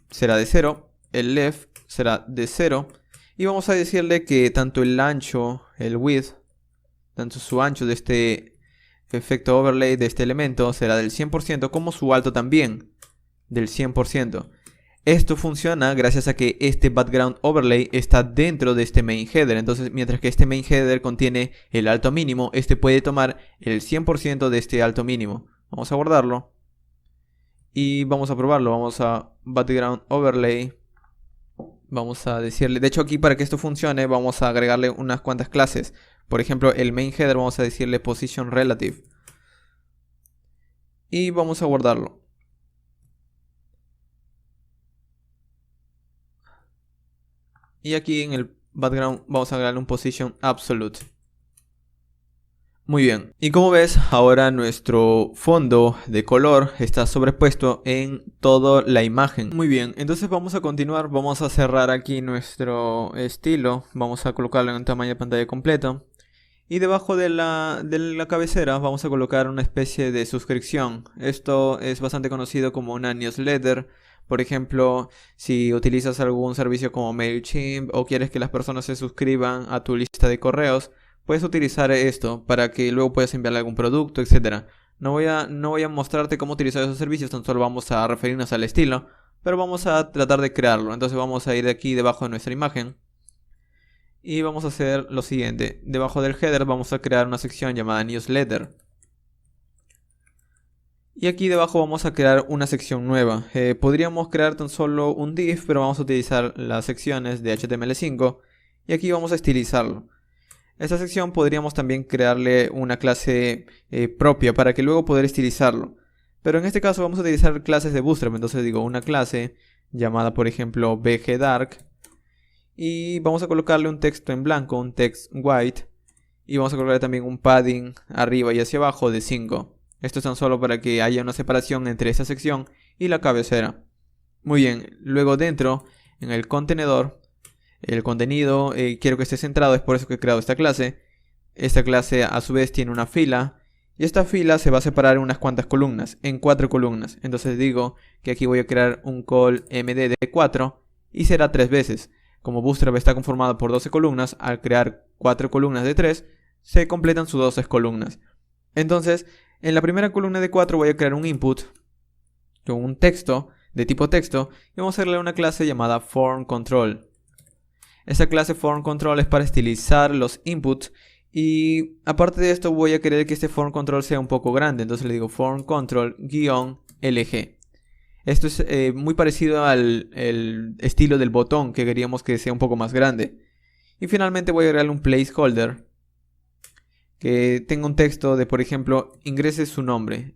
será de 0, el left será de 0. Y vamos a decirle que tanto el ancho, el width, tanto su ancho de este efecto overlay de este elemento será del 100% como su alto también del 100%. Esto funciona gracias a que este background overlay está dentro de este main header. Entonces, mientras que este main header contiene el alto mínimo, este puede tomar el 100% de este alto mínimo. Vamos a guardarlo y vamos a probarlo. Vamos a background overlay. Vamos a decirle, de hecho aquí para que esto funcione vamos a agregarle unas cuantas clases. Por ejemplo, el main header vamos a decirle position relative. Y vamos a guardarlo. Y aquí en el background vamos a agregarle un position absolute. Muy bien, y como ves, ahora nuestro fondo de color está sobrepuesto en toda la imagen. Muy bien, entonces vamos a continuar, vamos a cerrar aquí nuestro estilo, vamos a colocarlo en un tamaño de pantalla completo. Y debajo de la cabecera vamos a colocar una especie de suscripción. Esto es bastante conocido como una newsletter. Por ejemplo, si utilizas algún servicio como MailChimp o quieres que las personas se suscriban a tu lista de correos, puedes utilizar esto para que luego puedas enviarle algún producto, etc. No voy a mostrarte cómo utilizar esos servicios, tan solo vamos a referirnos al estilo, pero vamos a tratar de crearlo. Entonces vamos a ir de aquí debajo de nuestra imagen y vamos a hacer lo siguiente. Debajo del header vamos a crear una sección llamada newsletter. Y aquí debajo vamos a crear una sección nueva. Podríamos crear tan solo un div, pero vamos a utilizar las secciones de HTML5 y aquí vamos a estilizarlo. Esta sección podríamos también crearle una clase propia para que luego poder estilizarlo. Pero en este caso vamos a utilizar clases de Bootstrap. Entonces digo una clase llamada por ejemplo bgdark. Y vamos a colocarle un texto en blanco, un text white. Y vamos a colocarle también un padding arriba y hacia abajo de 5. Esto es tan solo para que haya una separación entre esta sección y la cabecera. Muy bien, luego dentro, en el contenedor, el contenido quiero que esté centrado, es por eso que he creado esta clase. Esta clase a su vez tiene una fila y esta fila se va a separar en unas cuantas columnas, en 4 columnas. Entonces digo que aquí voy a crear un call md de 4 y será 3 veces. Como Bootstrap está conformado por 12 columnas, al crear 4 columnas de 3, se completan sus 12 columnas. Entonces, en la primera columna de 4 voy a crear un input con un texto de tipo texto y vamos a darle una clase llamada form_control. Esta clase form_control es para estilizar los inputs y aparte de esto voy a querer que este form_control sea un poco grande, entonces le digo form_control-lg. Esto es muy parecido al estilo del botón que queríamos que sea un poco más grande. Y finalmente voy a agregarle un placeholder que tenga un texto de, por ejemplo, ingrese su nombre.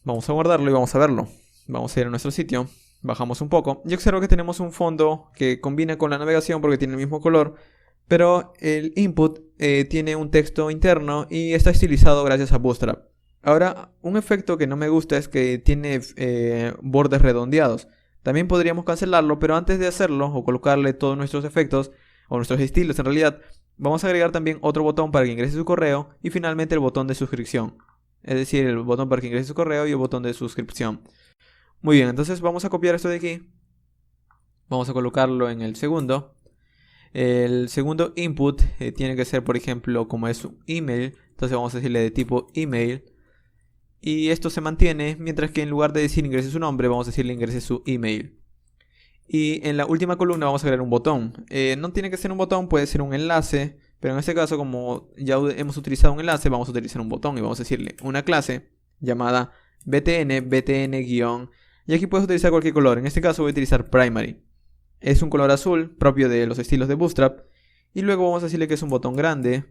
Vamos a guardarlo y vamos a verlo. Vamos a ir a nuestro sitio, bajamos un poco y observo que tenemos un fondo que combina con la navegación porque tiene el mismo color, pero el input tiene un texto interno y está estilizado gracias a Bootstrap. Ahora, un efecto que no me gusta es que tiene bordes redondeados. También podríamos cancelarlo, pero antes de hacerlo o colocarle todos nuestros efectos o nuestros estilos en realidad, vamos a agregar también otro botón para que ingrese su correo y finalmente el botón de suscripción. Es decir, el botón para que ingrese su correo y el botón de suscripción. Muy bien, entonces vamos a copiar esto de aquí. Vamos a colocarlo en el segundo. El segundo input tiene que ser, por ejemplo, como es un email. Entonces vamos a decirle de tipo email. Y esto se mantiene, mientras que en lugar de decir ingrese su nombre, vamos a decirle ingrese su email. Y en la última columna vamos a agregar un botón. No tiene que ser un botón, puede ser un enlace. Pero en este caso, como ya hemos utilizado un enlace, vamos a utilizar un botón. Y vamos a decirle una clase llamada btn-. Y aquí puedes utilizar cualquier color. En este caso voy a utilizar primary. Es un color azul, propio de los estilos de Bootstrap. Y luego vamos a decirle que es un botón grande.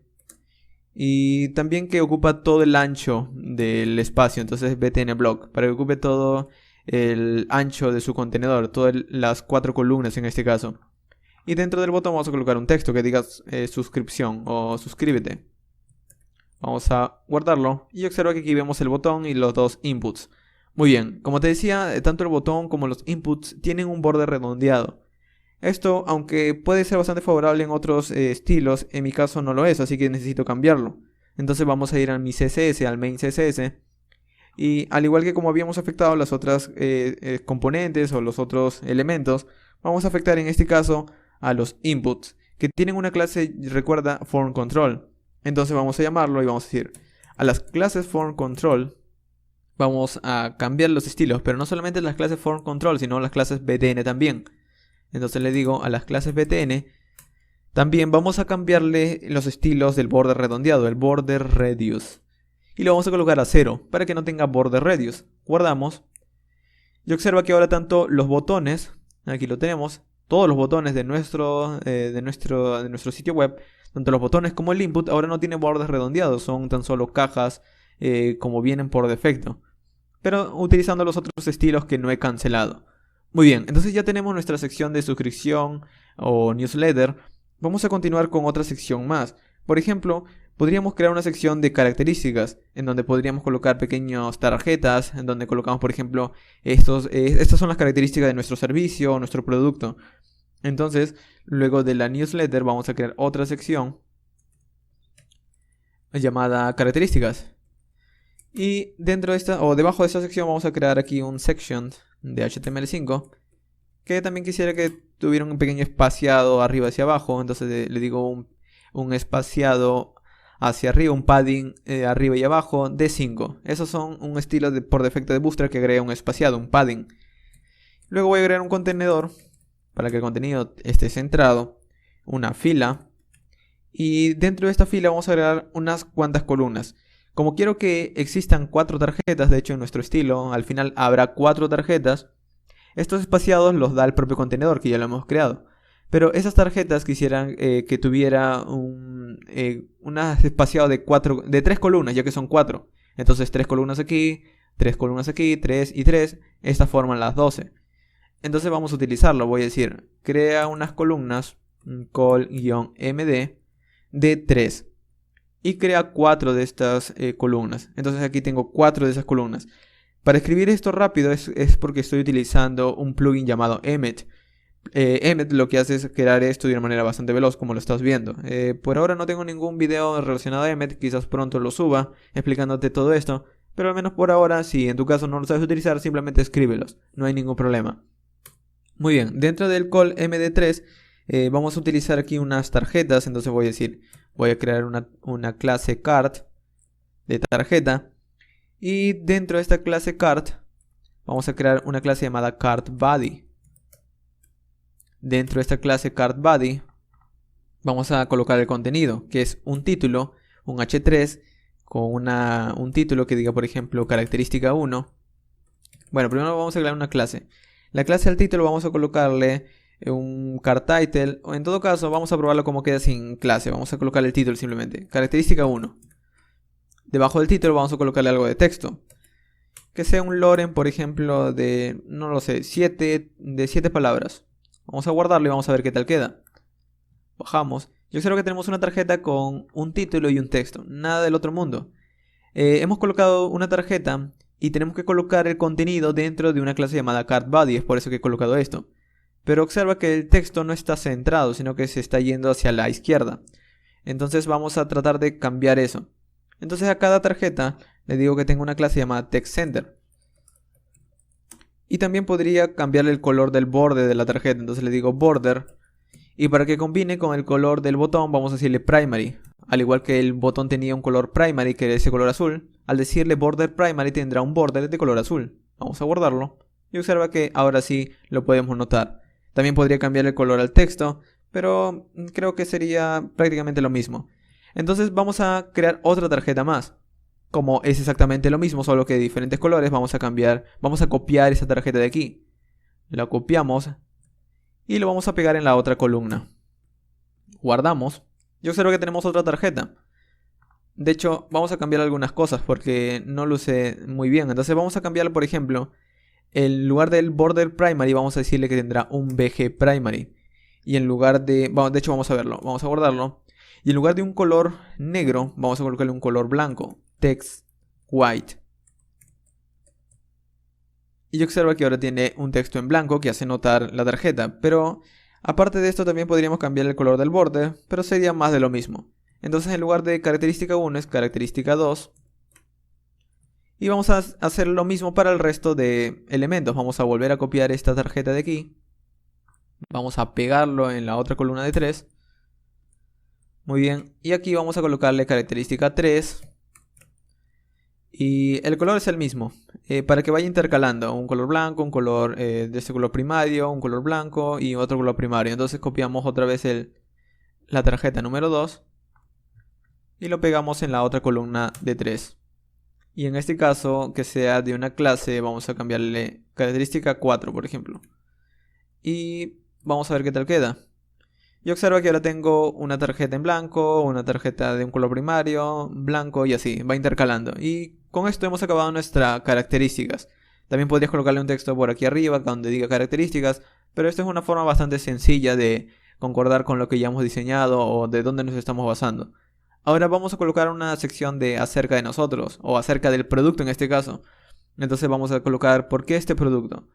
Y también que ocupa todo el ancho del espacio. Entonces btn block. Para que ocupe todo el ancho de su contenedor, todas las 4 columnas en este caso. Y dentro del botón vamos a colocar un texto que diga suscripción o suscríbete. Vamos a guardarlo y observa que aquí vemos el botón y los dos inputs. Muy bien, como te decía, tanto el botón como los inputs tienen un borde redondeado. Esto, aunque puede ser bastante favorable en otros estilos, en mi caso no lo es, así que necesito cambiarlo. Entonces vamos a ir a mi CSS, al main CSS. Y al igual que como habíamos afectado las otras componentes o los otros elementos, vamos a afectar en este caso a los inputs, que tienen una clase, recuerda, form control. Entonces vamos a llamarlo y vamos a decir, a las clases form control vamos a cambiar los estilos, pero no solamente las clases form control, sino las clases btn también. Entonces le digo a las clases btn, también vamos a cambiarle los estilos del border redondeado, el border radius. Y lo vamos a colocar a 0, para que no tenga border radius. Guardamos. Y observa que ahora tanto los botones, aquí lo tenemos, todos los botones de nuestro sitio web, tanto los botones como el input, ahora no tienen bordes redondeados, son tan solo cajas como vienen por defecto. Pero utilizando los otros estilos que no he cancelado. Muy bien, entonces ya tenemos nuestra sección de suscripción o newsletter. Vamos a continuar con otra sección más. Por ejemplo, podríamos crear una sección de características en donde podríamos colocar pequeñas tarjetas, en donde colocamos, por ejemplo, estas son las características de nuestro servicio o nuestro producto. Entonces, luego de la newsletter vamos a crear otra sección llamada características. Y dentro de esta, o debajo de esta sección, vamos a crear aquí un section de HTML5 que también quisiera que tuviera un pequeño espaciado arriba hacia abajo. Entonces le digo un espaciado hacia arriba, un padding arriba y abajo de 5. Esos son un estilo por defecto de Bootstrap que agrega un espaciado, un padding. Luego voy a agregar un contenedor para que el contenido esté centrado, una fila, y dentro de esta fila vamos a agregar unas cuantas columnas. Como quiero que existan 4 tarjetas, de hecho en nuestro estilo al final habrá 4 tarjetas, estos espaciados los da el propio contenedor que ya lo hemos creado. Pero esas tarjetas quisieran que tuviera un espaciado de 3 columnas, ya que son 4. Entonces 3 columnas aquí, 3 columnas aquí, 3 y 3. Estas forman las 12. Entonces vamos a utilizarlo. Voy a decir, crea unas columnas, col-md, de 3. Y crea 4 de estas columnas. Entonces aquí tengo 4 de esas columnas. Para escribir esto rápido es porque estoy utilizando un plugin llamado Emmet. Emmet lo que hace es crear esto de una manera bastante veloz, como lo estás viendo. Por ahora no tengo ningún video relacionado a Emmet, quizás pronto lo suba explicándote todo esto. Pero al menos por ahora, si en tu caso no lo sabes utilizar, simplemente escríbelos, no hay ningún problema. Muy bien, dentro del call md3 vamos a utilizar aquí unas tarjetas. Entonces voy a decir, voy a crear una clase card de tarjeta. Y dentro de esta clase card vamos a crear una clase llamada cardBody. Dentro de esta clase cardBody vamos a colocar el contenido, que es un título, un h3 con un título que diga, por ejemplo, característica 1. Bueno, primero vamos a crear una clase. La clase al título vamos a colocarle un cardTitle, o en todo caso vamos a probarlo como queda sin clase. Vamos a colocarle el título simplemente, característica 1. Debajo del título vamos a colocarle algo de texto. Que sea un loren, por ejemplo, de, no lo sé, 7 palabras. Vamos a guardarlo y vamos a ver qué tal queda. Bajamos. Yo observo que tenemos una tarjeta con un título y un texto. Nada del otro mundo. Hemos colocado una tarjeta y tenemos que colocar el contenido dentro de una clase llamada cardBody. Es por eso que he colocado esto. Pero observa que el texto no está centrado, sino que se está yendo hacia la izquierda. Entonces vamos a tratar de cambiar eso. Entonces a cada tarjeta le digo que tengo una clase llamada TextCenter. Y también podría cambiarle el color del borde de la tarjeta. Entonces le digo border. Y para que combine con el color del botón vamos a decirle primary. Al igual que el botón tenía un color primary que era ese color azul, al decirle border primary tendrá un border de color azul. Vamos a guardarlo. Y observa que ahora sí lo podemos notar. También podría cambiar el color al texto, pero creo que sería prácticamente lo mismo. Entonces vamos a crear otra tarjeta más. Como es exactamente lo mismo, solo que de diferentes colores, vamos a copiar esa tarjeta de aquí. La copiamos y lo vamos a pegar en la otra columna. Guardamos. Yo observo que tenemos otra tarjeta. De hecho, vamos a cambiar algunas cosas porque no luce muy bien. Entonces vamos a cambiar, por ejemplo, En lugar del border primary vamos a decirle que tendrá un BG primary. Y en lugar de... Bueno, de hecho vamos a verlo, vamos a guardarlo. Y en lugar de un color negro, vamos a colocarle un color blanco. Text white. Y observa que ahora tiene un texto en blanco que hace notar la tarjeta. Pero aparte de esto también podríamos cambiar el color del borde, pero sería más de lo mismo. Entonces en lugar de característica 1 es característica 2. Y vamos a hacer lo mismo para el resto de elementos. Vamos a volver a copiar esta tarjeta de aquí. Vamos a pegarlo en la otra columna de 3. Muy bien. Y aquí vamos a colocarle característica 3. Y el color es el mismo. Para que vaya intercalando. Un color blanco, un color de este color primario, un color blanco y otro color primario. Entonces copiamos otra vez la tarjeta número 2. Y lo pegamos en la otra columna de 3. Y en este caso, que sea de una clase, vamos a cambiarle característica 4, por ejemplo. Y vamos a ver qué tal queda. Y observa que ahora tengo una tarjeta en blanco, una tarjeta de un color primario, blanco y así, va intercalando. Y con esto hemos acabado nuestras características. También podrías colocarle un texto por aquí arriba donde diga características, pero esto es una forma bastante sencilla de concordar con lo que ya hemos diseñado o de dónde nos estamos basando. Ahora vamos a colocar una sección de acerca de nosotros, o acerca del producto en este caso. Entonces vamos a colocar ¿por qué este producto?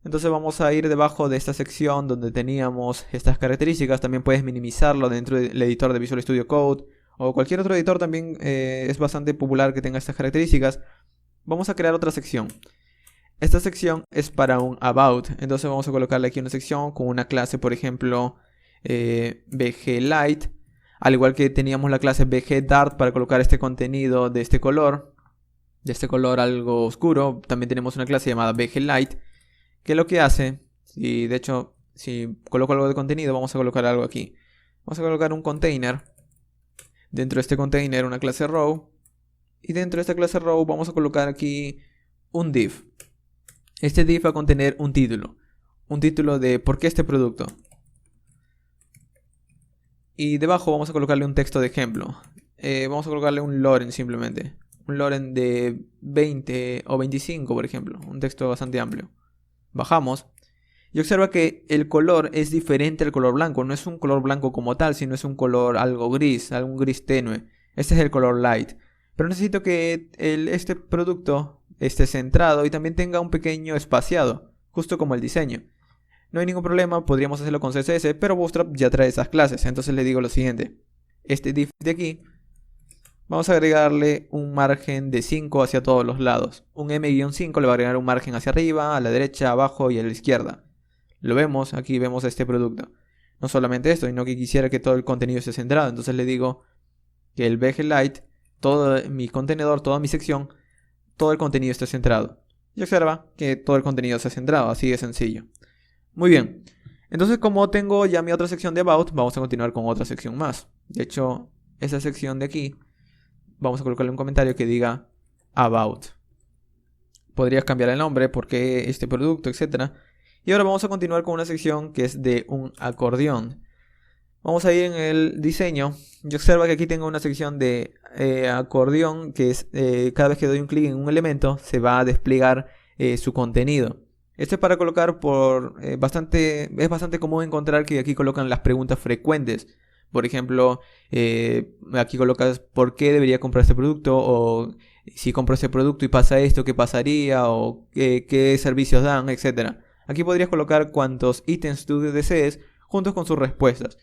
Entonces vamos a ir debajo de esta sección donde teníamos estas características. También puedes minimizarlo dentro del editor de Visual Studio Code, o cualquier otro editor también es bastante popular que tenga estas características. Vamos a crear otra sección. Esta sección es para un about. Entonces vamos a colocarle aquí una sección con una clase, por ejemplo, BGLight. Al igual que teníamos la clase BGDart para colocar este contenido de este color algo oscuro, también tenemos una clase llamada BGLight, que lo que hace, de hecho, si coloco algo de contenido, vamos a colocar algo aquí. Vamos a colocar un container. Dentro de este container una clase row. Y dentro de esta clase row vamos a colocar aquí un div. Este div va a contener un título. Un título de ¿por qué este producto? Y debajo vamos a colocarle un texto de ejemplo. Vamos a colocarle un Loren simplemente. Un Loren de 20 o 25, por ejemplo. Un texto bastante amplio. Bajamos. Y observa que el color es diferente al color blanco. No es un color blanco como tal, sino es un color algo gris, algún gris tenue. Este es el color light. Pero necesito que este producto esté centrado y también tenga un pequeño espaciado, justo como el diseño. No hay ningún problema, podríamos hacerlo con CSS, pero Bootstrap ya trae esas clases. Entonces le digo lo siguiente. Este div de aquí, vamos a agregarle un margen de 5 hacia todos los lados. Un M-5 le va a agregar un margen hacia arriba, a la derecha, abajo y a la izquierda. Lo vemos, aquí vemos este producto. No solamente esto, sino que quisiera que todo el contenido esté centrado. Entonces le digo que el BGLight, todo mi contenedor, toda mi sección, todo el contenido esté centrado. Y observa que todo el contenido esté centrado, así de sencillo. Muy bien, entonces como tengo ya mi otra sección de About, vamos a continuar con otra sección más. De hecho, esa sección de aquí, vamos a colocarle un comentario que diga About. Podrías cambiar el nombre, por qué este producto, etc. Y ahora vamos a continuar con una sección que es de un acordeón. Vamos a ir en el diseño y observa que aquí tengo una sección de acordeón que es cada vez que doy un clic en un elemento se va a desplegar su contenido. Esto es para colocar es bastante común encontrar que aquí colocan las preguntas frecuentes. Por ejemplo, aquí colocas ¿por qué debería comprar este producto? O si compro este producto y pasa esto, ¿qué pasaría? O qué servicios dan, etcétera. Aquí podrías colocar cuantos ítems tú desees juntos con sus respuestas.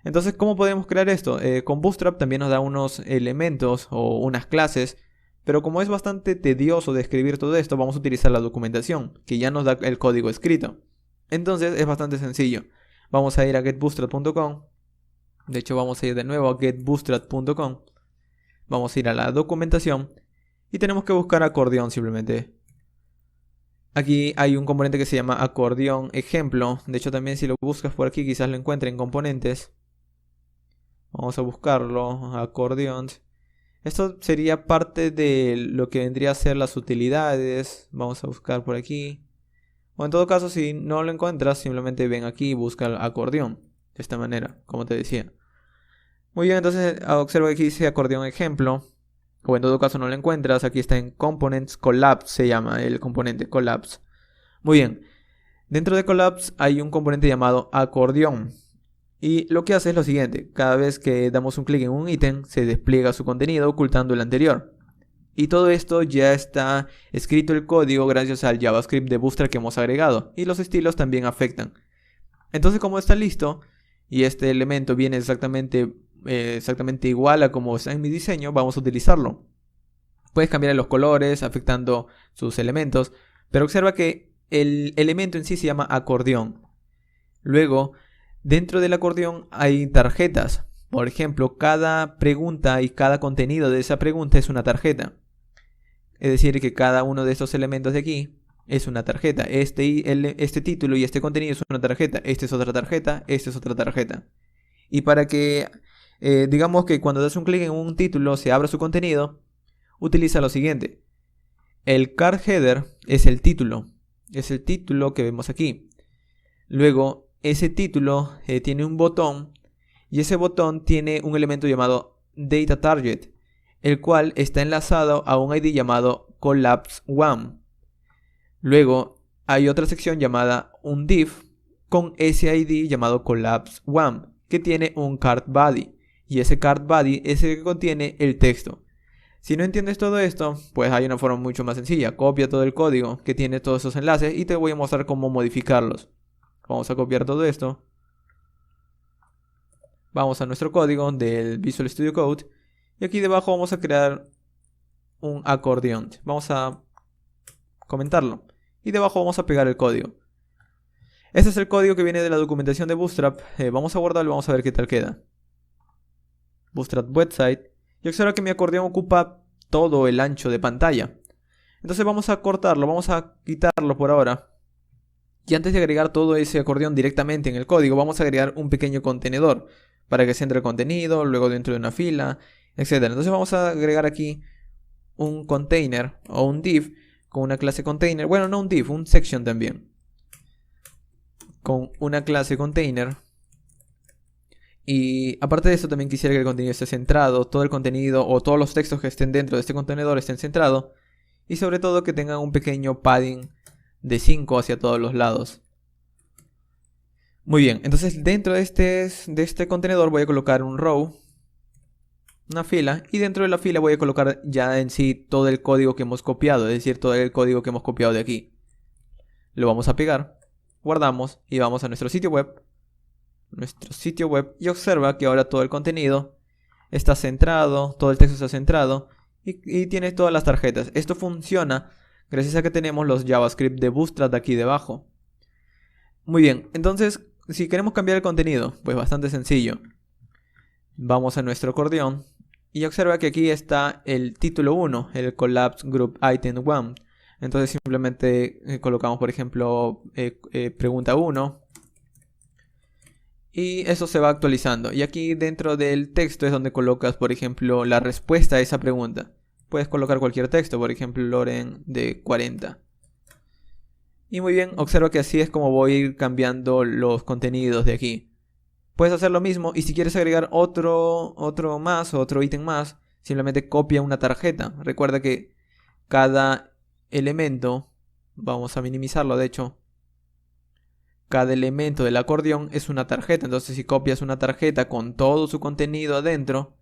Entonces, ¿cómo podemos crear esto? Con Bootstrap también nos da unos elementos o unas clases. Pero como es bastante tedioso de escribir todo esto, vamos a utilizar la documentación, que ya nos da el código escrito. Entonces es bastante sencillo. Vamos a ir a getbootstrap.com. De hecho, vamos a ir de nuevo a getbootstrap.com. Vamos a ir a la documentación. Y tenemos que buscar acordeón simplemente. Aquí hay un componente que se llama acordeón ejemplo. De hecho, también si lo buscas por aquí, quizás lo encuentre en componentes. Vamos a buscarlo. Acordeón. Esto sería parte de lo que vendría a ser las utilidades. Vamos a buscar por aquí. O en todo caso, si no lo encuentras, simplemente ven aquí y busca el acordeón. De esta manera, como te decía. Muy bien, entonces observa que aquí dice acordeón ejemplo. O en todo caso no lo encuentras, aquí está en Components Collapse, se llama el componente Collapse. Muy bien, dentro de Collapse hay un componente llamado acordeón. Y lo que hace es lo siguiente: cada vez que damos un clic en un ítem, se despliega su contenido ocultando el anterior. Y todo esto ya está escrito el código gracias al JavaScript de Bootstrap que hemos agregado. Y los estilos también afectan. Entonces, como está listo y este elemento viene exactamente igual a como está en mi diseño, vamos a utilizarlo. Puedes cambiar los colores afectando sus elementos, pero observa que el elemento en sí se llama acordeón. Luego, dentro del acordeón hay tarjetas. Por ejemplo, cada pregunta y cada contenido de esa pregunta es una tarjeta. Es decir, que cada uno de estos elementos de aquí es una tarjeta. Este título y este contenido es una tarjeta. Esta es otra tarjeta. Esta es otra tarjeta. Y para que, digamos que cuando das un clic en un título se abra su contenido, utiliza lo siguiente. El card header es el título. Es el título que vemos aquí. Luego, ese título tiene un botón. Y ese botón tiene un elemento llamado Data Target, el cual está enlazado a un ID llamado Collapse1. Luego hay otra sección llamada un div con ese ID llamado Collapse1, que tiene un card body, y ese card body es el que contiene el texto. Si no entiendes todo esto, pues hay una forma mucho más sencilla. Copia todo el código que tiene todos esos enlaces y te voy a mostrar cómo modificarlos. Vamos a copiar todo esto. Vamos a nuestro código del Visual Studio Code. Y aquí debajo vamos a crear un acordeón. Vamos a comentarlo. Y debajo vamos a pegar el código. Este es el código que viene de la documentación de Bootstrap. Vamos a guardarlo y vamos a ver qué tal queda. Bootstrap website. Y observa que mi acordeón ocupa todo el ancho de pantalla. Entonces vamos a cortarlo, vamos a quitarlo por ahora. Y antes de agregar todo ese acordeón directamente en el código, vamos a agregar un pequeño contenedor para que se entre el contenido, luego dentro de una fila, etc. Entonces vamos a agregar aquí un container o un div con una clase container. Bueno, no un div, un section también. Con una clase container. Y aparte de esto también quisiera que el contenido esté centrado, todo el contenido o todos los textos que estén dentro de este contenedor estén centrados. Y sobre todo que tengan un pequeño padding de 5 hacia todos los lados. Muy bien, entonces dentro de este contenedor voy a colocar un row, una fila, y dentro de la fila voy a colocar ya en sí todo el código que hemos copiado, es decir, todo el código que hemos copiado de aquí. Lo vamos a pegar, guardamos y vamos a nuestro sitio web. Y observa que ahora todo el contenido está centrado, todo el texto está centrado y tiene todas las tarjetas. Esto funciona gracias a que tenemos los JavaScript de Bootstrap de aquí debajo. Muy bien, entonces si queremos cambiar el contenido, pues bastante sencillo. Vamos a nuestro acordeón y observa que aquí está el título 1, el Collapse Group Item 1. Entonces simplemente colocamos, por ejemplo, pregunta 1. Y eso se va actualizando. Y aquí dentro del texto es donde colocas, por ejemplo, la respuesta a esa pregunta. Puedes colocar cualquier texto, por ejemplo, Loren de 40. Y muy bien, observa que así es como voy a ir cambiando los contenidos de aquí. Puedes hacer lo mismo y si quieres agregar otro ítem más, simplemente copia una tarjeta. Recuerda que cada elemento, vamos a minimizarlo de hecho, cada elemento del acordeón es una tarjeta. Entonces si copias una tarjeta con todo su contenido adentro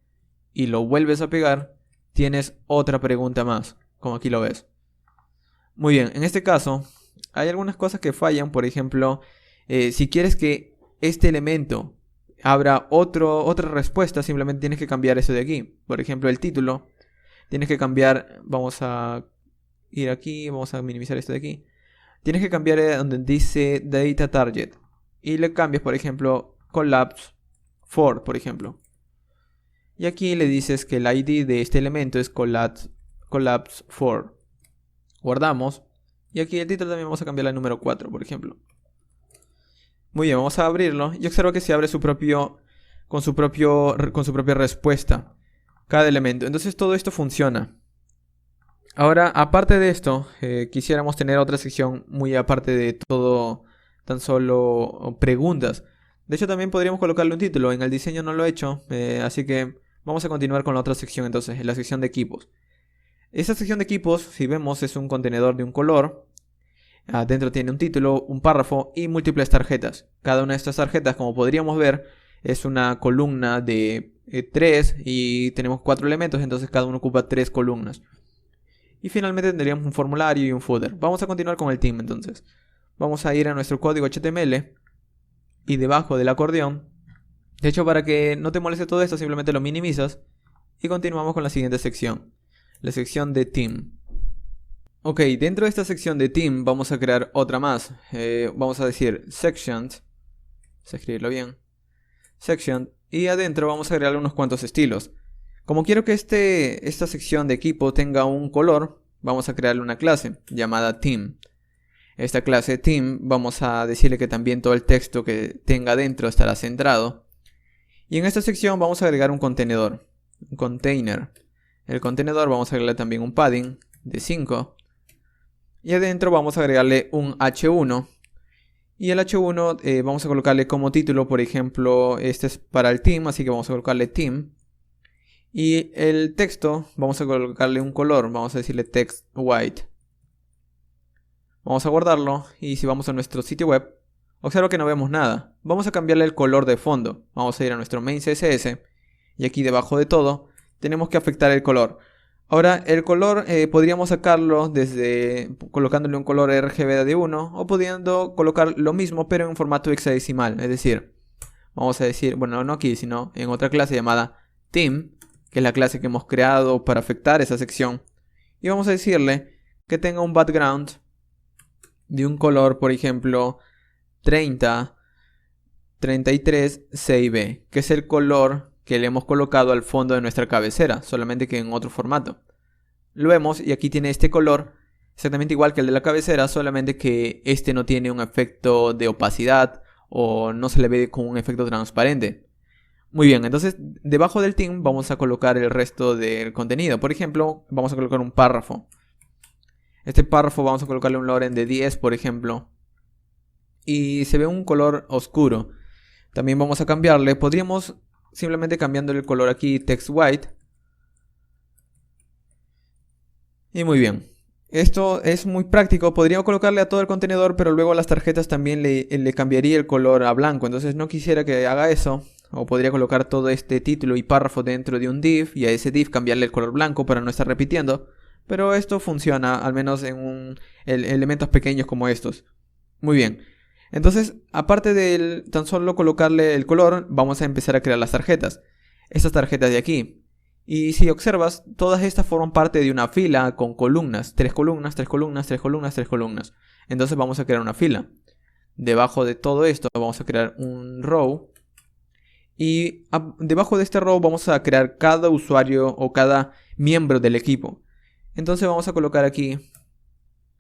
y lo vuelves a pegar, tienes otra pregunta más, como aquí lo ves. Muy bien, en este caso hay algunas cosas que fallan. Por ejemplo, si quieres que este elemento abra otra respuesta, simplemente tienes que cambiar eso de aquí. Por ejemplo, el título, tienes que cambiar, vamos a ir aquí, vamos a minimizar esto de aquí. Tienes que cambiar donde dice Data Target y le cambias, por ejemplo, Collapse 4, por ejemplo. Y aquí le dices que el ID de este elemento es Collapse 4. Guardamos. Y aquí el título también vamos a cambiar al número 4, por ejemplo. Muy bien, vamos a abrirlo. Y observa que se abre con su propia respuesta cada elemento. Entonces todo esto funciona. Ahora, aparte de esto, quisiéramos tener otra sección muy aparte de todo, tan solo preguntas. De hecho, también podríamos colocarle un título. En el diseño no lo he hecho, así que vamos a continuar con la otra sección entonces, la sección de equipos. Esta sección de equipos, si vemos, es un contenedor de un color. Adentro tiene un título, un párrafo y múltiples tarjetas. Cada una de estas tarjetas, como podríamos ver, es una columna de 3 y tenemos 4 elementos, entonces cada uno ocupa 3 columnas. Y finalmente tendríamos un formulario y un footer. Vamos a continuar con el theme entonces. Vamos a ir a nuestro código HTML y debajo del acordeón. De hecho, para que no te moleste todo esto, simplemente lo minimizas y continuamos con la siguiente sección. La sección de theme. Ok, dentro de esta sección de theme vamos a crear otra más. Vamos a decir sections. Vamos a escribirlo bien. Section. Y adentro vamos a agregar unos cuantos estilos. Como quiero que esta sección de equipo tenga un color, vamos a crearle una clase llamada theme. Esta clase theme vamos a decirle que también todo el texto que tenga dentro estará centrado. Y en esta sección vamos a agregar un contenedor, un container. El contenedor vamos a agregarle también un padding de 5. Y adentro vamos a agregarle un h1. Y el h1 vamos a colocarle como título, por ejemplo, este es para el theme, así que vamos a colocarle theme. Y el texto vamos a colocarle un color, vamos a decirle text white. Vamos a guardarlo y si vamos a nuestro sitio web, observa que no vemos nada. Vamos a cambiarle el color de fondo. Vamos a ir a nuestro main CSS y aquí debajo de todo tenemos que afectar el color. Ahora el color podríamos sacarlo desde colocándole un color RGB de 1 o pudiendo colocar lo mismo pero en formato hexadecimal. Es decir, vamos a decir, bueno, no aquí sino en otra clase llamada theme, que es la clase que hemos creado para afectar esa sección. Y vamos a decirle que tenga un background de un color, por ejemplo, 30, 33, CIB, que es el color que le hemos colocado al fondo de nuestra cabecera, solamente que en otro formato. Lo vemos y aquí tiene este color exactamente igual que el de la cabecera, solamente que este no tiene un efecto de opacidad o no se le ve con un efecto transparente. Muy bien, entonces debajo del theme vamos a colocar el resto del contenido. Por ejemplo, vamos a colocar un párrafo. Este párrafo vamos a colocarle un loren de 10, por ejemplo. Y se ve un color oscuro. También vamos a cambiarle, podríamos simplemente cambiando el color aquí, text white. Y muy bien. Esto es muy práctico, podría colocarle a todo el contenedor, pero luego a las tarjetas también le cambiaría el color a blanco. Entonces no quisiera que haga eso. O podría colocar todo este título y párrafo dentro de un div y a ese div cambiarle el color blanco para no estar repitiendo. Pero esto funciona, al menos en elementos pequeños como estos. Muy bien. Entonces, aparte de tan solo colocarle el color, vamos a empezar a crear las tarjetas. Estas tarjetas de aquí. Y si observas, todas estas forman parte de una fila con columnas. 3 columnas, 3 columnas, 3 columnas, 3 columnas. Entonces vamos a crear una fila. Debajo de todo esto vamos a crear un row. Y debajo de este row vamos a crear cada usuario o cada miembro del equipo. Entonces vamos a colocar aquí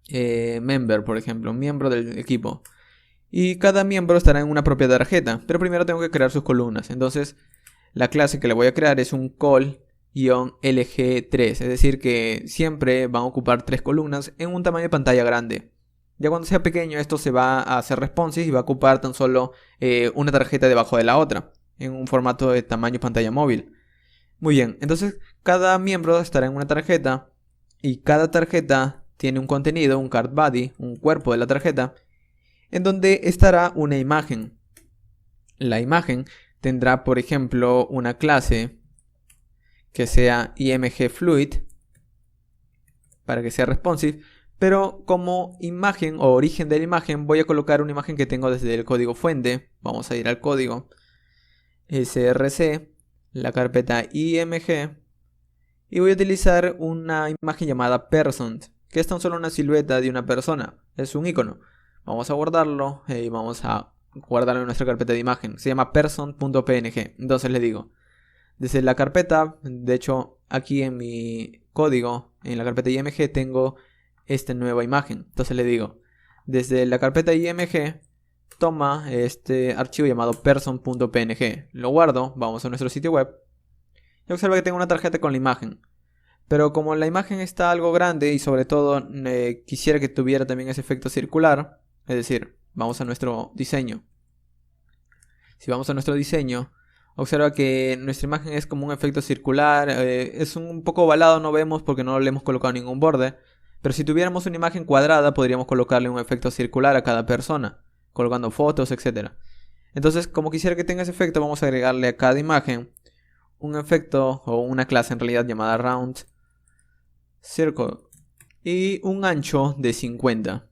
member, por ejemplo, miembro del equipo. Y cada miembro estará en una propia tarjeta. Pero primero tengo que crear sus columnas. Entonces la clase que le voy a crear es un call-lg3. Es decir que siempre van a ocupar 3 columnas en un tamaño de pantalla grande. Ya cuando sea pequeño esto se va a hacer responsive y va a ocupar tan solo una tarjeta debajo de la otra. En un formato de tamaño pantalla móvil. Muy bien, entonces cada miembro estará en una tarjeta. Y cada tarjeta tiene un contenido, un card body, un cuerpo de la tarjeta, en donde estará una imagen. La imagen tendrá, por ejemplo, una clase que sea imgFluid para que sea responsive, pero como imagen o origen de la imagen voy a colocar una imagen que tengo desde el código fuente. Vamos a ir al código src, la carpeta img. Y voy a utilizar una imagen llamada person, que es tan solo una silueta de una persona. Es un icono. Vamos a guardarlo y vamos a guardarlo en nuestra carpeta de imagen. Se llama person.png. Entonces le digo, desde la carpeta, de hecho aquí en mi código, en la carpeta img tengo esta nueva imagen. Entonces le digo, desde la carpeta img, toma este archivo llamado person.png. Lo guardo, vamos a nuestro sitio web. Y observa que tengo una tarjeta con la imagen. Pero como la imagen está algo grande y sobre todo quisiera que tuviera también ese efecto circular. Es decir, vamos a nuestro diseño. Si vamos a nuestro diseño, observa que nuestra imagen es como un efecto circular. Es un poco ovalado, no vemos porque no le hemos colocado ningún borde. Pero si tuviéramos una imagen cuadrada, podríamos colocarle un efecto circular a cada persona, colgando fotos, etc. Entonces, como quisiera que tenga ese efecto, vamos a agregarle a cada imagen un efecto o una clase en realidad llamada round circle y un ancho de 50.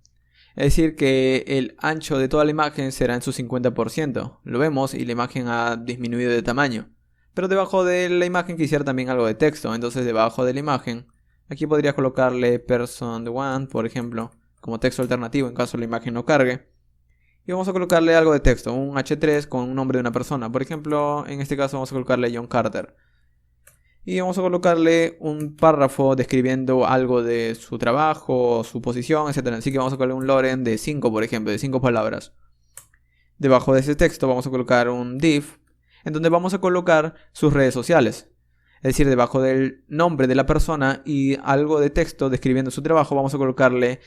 Es decir que el ancho de toda la imagen será en su 50%. Lo vemos y la imagen ha disminuido de tamaño. Pero debajo de la imagen quisiera también algo de texto. Entonces debajo de la imagen, aquí podría colocarle person one, por ejemplo, como texto alternativo en caso la imagen no cargue. Y vamos a colocarle algo de texto, un H3 con un nombre de una persona. Por ejemplo, en este caso vamos a colocarle John Carter. Y vamos a colocarle un párrafo describiendo algo de su trabajo, su posición, etc. Así que vamos a colocarle un Loren de 5, por ejemplo, de 5 palabras. Debajo de ese texto vamos a colocar un div, en donde vamos a colocar sus redes sociales. Es decir, debajo del nombre de la persona y algo de texto describiendo su trabajo, vamos a colocarle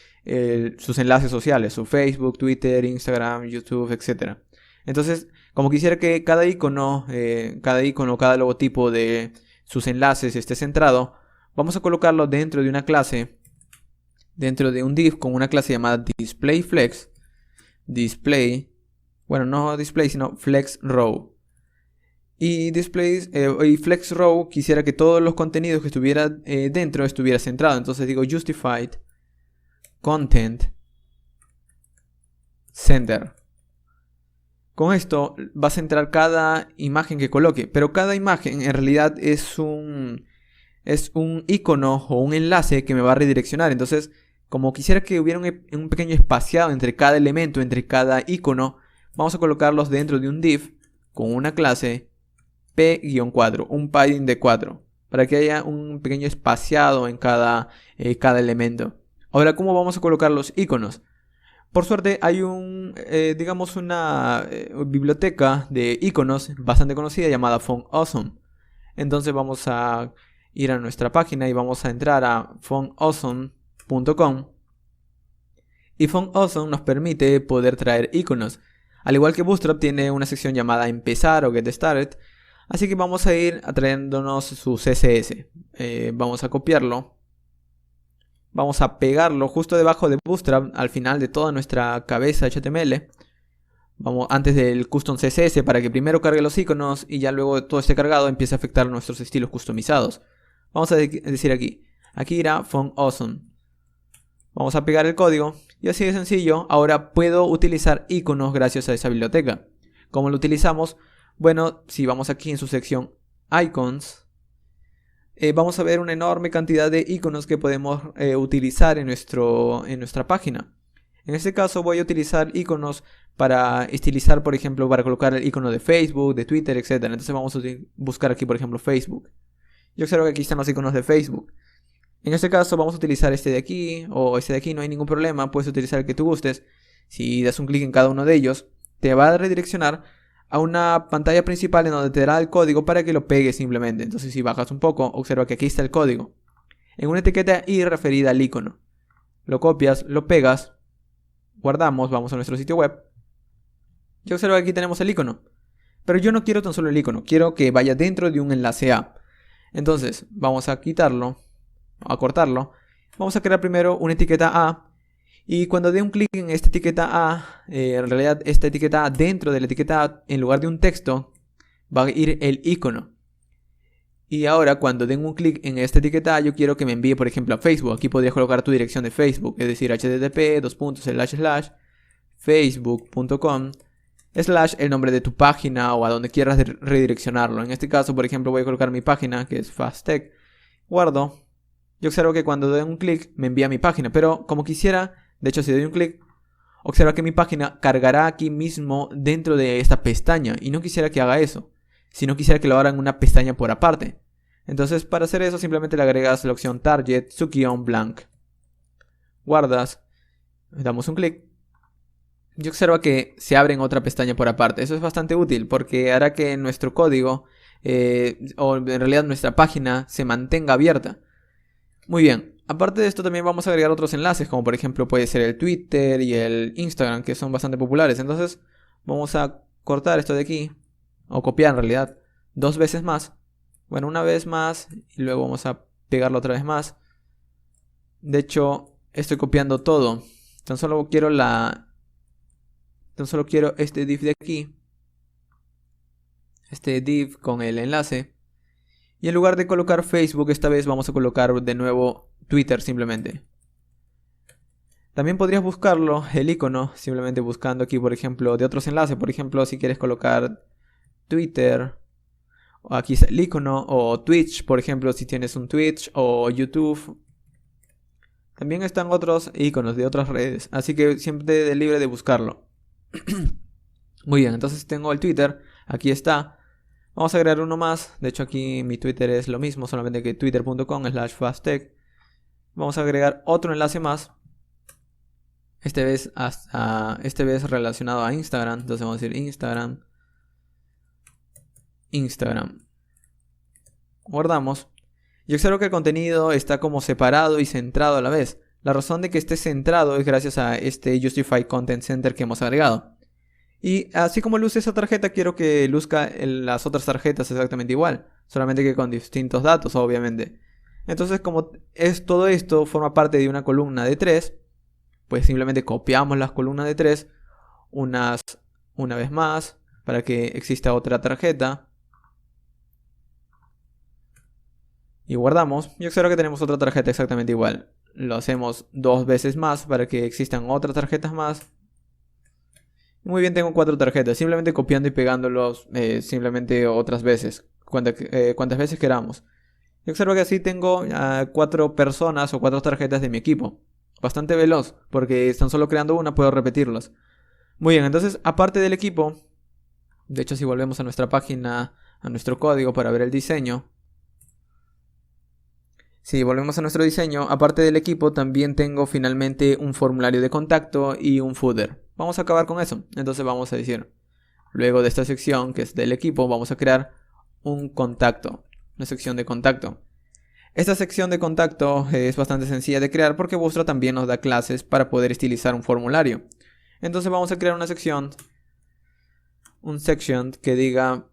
sus enlaces sociales, su Facebook, Twitter, Instagram, YouTube, etc. Entonces, como quisiera que cada icono, cada logotipo de sus enlaces esté centrado, vamos a colocarlo dentro de una clase, dentro de un div con una clase llamada displayFlex, no display, sino flexRow. Y flexRow quisiera que todos los contenidos que estuviera dentro estuviera centrado. Entonces digo justified content center. Con esto va a centrar cada imagen que coloque, pero cada imagen en realidad es un icono o un enlace que me va a redireccionar. Entonces, como quisiera que hubiera un pequeño espaciado entre cada elemento, entre cada icono, vamos a colocarlos dentro de un div con una clase p-4, un padding de 4, para que haya un pequeño espaciado en cada elemento. Ahora, ¿cómo vamos a colocar los iconos? Por suerte hay una biblioteca de iconos bastante conocida llamada FontAwesome. Entonces vamos a ir a nuestra página y vamos a entrar a fontawesome.com. Y FontAwesome nos permite poder traer iconos. Al igual que Bootstrap tiene una sección llamada Empezar o Get Started. Así que vamos a ir atrayéndonos su CSS. Vamos a copiarlo. Vamos a pegarlo justo debajo de Bootstrap, al final de toda nuestra cabeza HTML. Antes del custom CSS, para que primero cargue los iconos y ya luego todo esté cargado empiece a afectar nuestros estilos customizados. Vamos a decir aquí irá FontAwesome. Vamos a pegar el código y así de sencillo, ahora puedo utilizar iconos gracias a esa biblioteca. ¿Cómo lo utilizamos? Bueno, si vamos aquí en su sección Icons, vamos a ver una enorme cantidad de iconos que podemos utilizar en nuestra página. En este caso voy a utilizar iconos para estilizar, por ejemplo, para colocar el icono de Facebook, de Twitter, etc. Entonces vamos a buscar aquí, por ejemplo, Facebook. Yo observo que aquí están los iconos de Facebook. En este caso vamos a utilizar este de aquí o este de aquí, no hay ningún problema. Puedes utilizar el que tú gustes. Si das un clic en cada uno de ellos, te va a redireccionar a una pantalla principal en donde te dará el código para que lo pegues simplemente. Entonces si bajas un poco, observa que aquí está el código en una etiqueta i referida al icono. Lo copias, lo pegas, guardamos, vamos a nuestro sitio web y observa que aquí tenemos el icono. Pero yo no quiero tan solo el icono, quiero que vaya dentro de un enlace a. Entonces vamos a quitarlo, a cortarlo. Vamos a crear primero una etiqueta a. Y cuando dé un clic en esta etiqueta A, en realidad esta etiqueta A, dentro de la etiqueta A, en lugar de un texto, va a ir el icono. Y ahora cuando den un clic en esta etiqueta A, yo quiero que me envíe, por ejemplo, a Facebook. Aquí podrías colocar tu dirección de Facebook, es decir, http://facebook.com/ el nombre de tu página o a donde quieras redireccionarlo. En este caso, por ejemplo, voy a colocar mi página, que es FastTech. Guardo. Yo observo que cuando doy un clic me envía a mi página, pero como quisiera, de hecho si doy un clic, observa que mi página cargará aquí mismo dentro de esta pestaña y no quisiera que haga eso, sino quisiera que lo haga en una pestaña por aparte. Entonces para hacer eso simplemente le agregas la opción Target -blank. Guardas, damos un clic y observa que se abre en otra pestaña por aparte. Eso es bastante útil porque hará que nuestro código, o en realidad nuestra página, se mantenga abierta. Muy bien, aparte de esto también vamos a agregar otros enlaces, como por ejemplo puede ser el Twitter y el Instagram, que son bastante populares. Entonces vamos a cortar esto de aquí, o copiar en realidad, 2 veces más. Bueno, una vez más y luego vamos a pegarlo otra vez más. De hecho, estoy copiando todo. Tan solo quiero este div de aquí. Este div con el enlace. Y en lugar de colocar Facebook, esta vez vamos a colocar de nuevo Twitter simplemente. También podrías buscarlo, el icono, simplemente buscando aquí, por ejemplo, de otros enlaces. Por ejemplo, si quieres colocar Twitter, o aquí está el icono, o Twitch, por ejemplo, si tienes un Twitch o YouTube. También están otros iconos de otras redes, así que siempre libre de buscarlo. Muy bien, entonces tengo el Twitter, aquí está. Vamos a agregar uno más, de hecho aquí mi Twitter es lo mismo, solamente que twitter.com/fasttech. Vamos a agregar otro enlace más. Este vez relacionado a Instagram, entonces vamos a decir Instagram. Guardamos. Y observo que el contenido está como separado y centrado a la vez. La razón de que esté centrado es gracias a este Justify Content Center que hemos agregado. Y así como luce esa tarjeta, quiero que luzca en las otras tarjetas exactamente igual. Solamente que con distintos datos, obviamente. Entonces, como todo esto forma parte de una columna de 3, pues simplemente copiamos las columnas de 3 una vez más para que exista otra tarjeta. Y guardamos. Y observo que tenemos otra tarjeta exactamente igual. Lo hacemos 2 veces más para que existan otras tarjetas más. Muy bien, tengo 4 tarjetas. Simplemente copiando y pegándolos simplemente otras veces. Cuantas veces queramos. Y observo que así tengo 4 personas o 4 tarjetas de mi equipo. Bastante veloz, porque están solo creando una, puedo repetirlas. Muy bien, entonces aparte del equipo, de hecho si volvemos a nuestra página, a nuestro código para ver el diseño. Si volvemos a nuestro diseño, aparte del equipo también tengo finalmente un formulario de contacto y un footer. Vamos a acabar con eso. Entonces vamos a decir, luego de esta sección que es del equipo, vamos a crear un contacto, una sección de contacto. Esta sección de contacto es bastante sencilla de crear porque Bootstrap también nos da clases para poder estilizar un formulario. Entonces vamos a crear una sección, un section que diga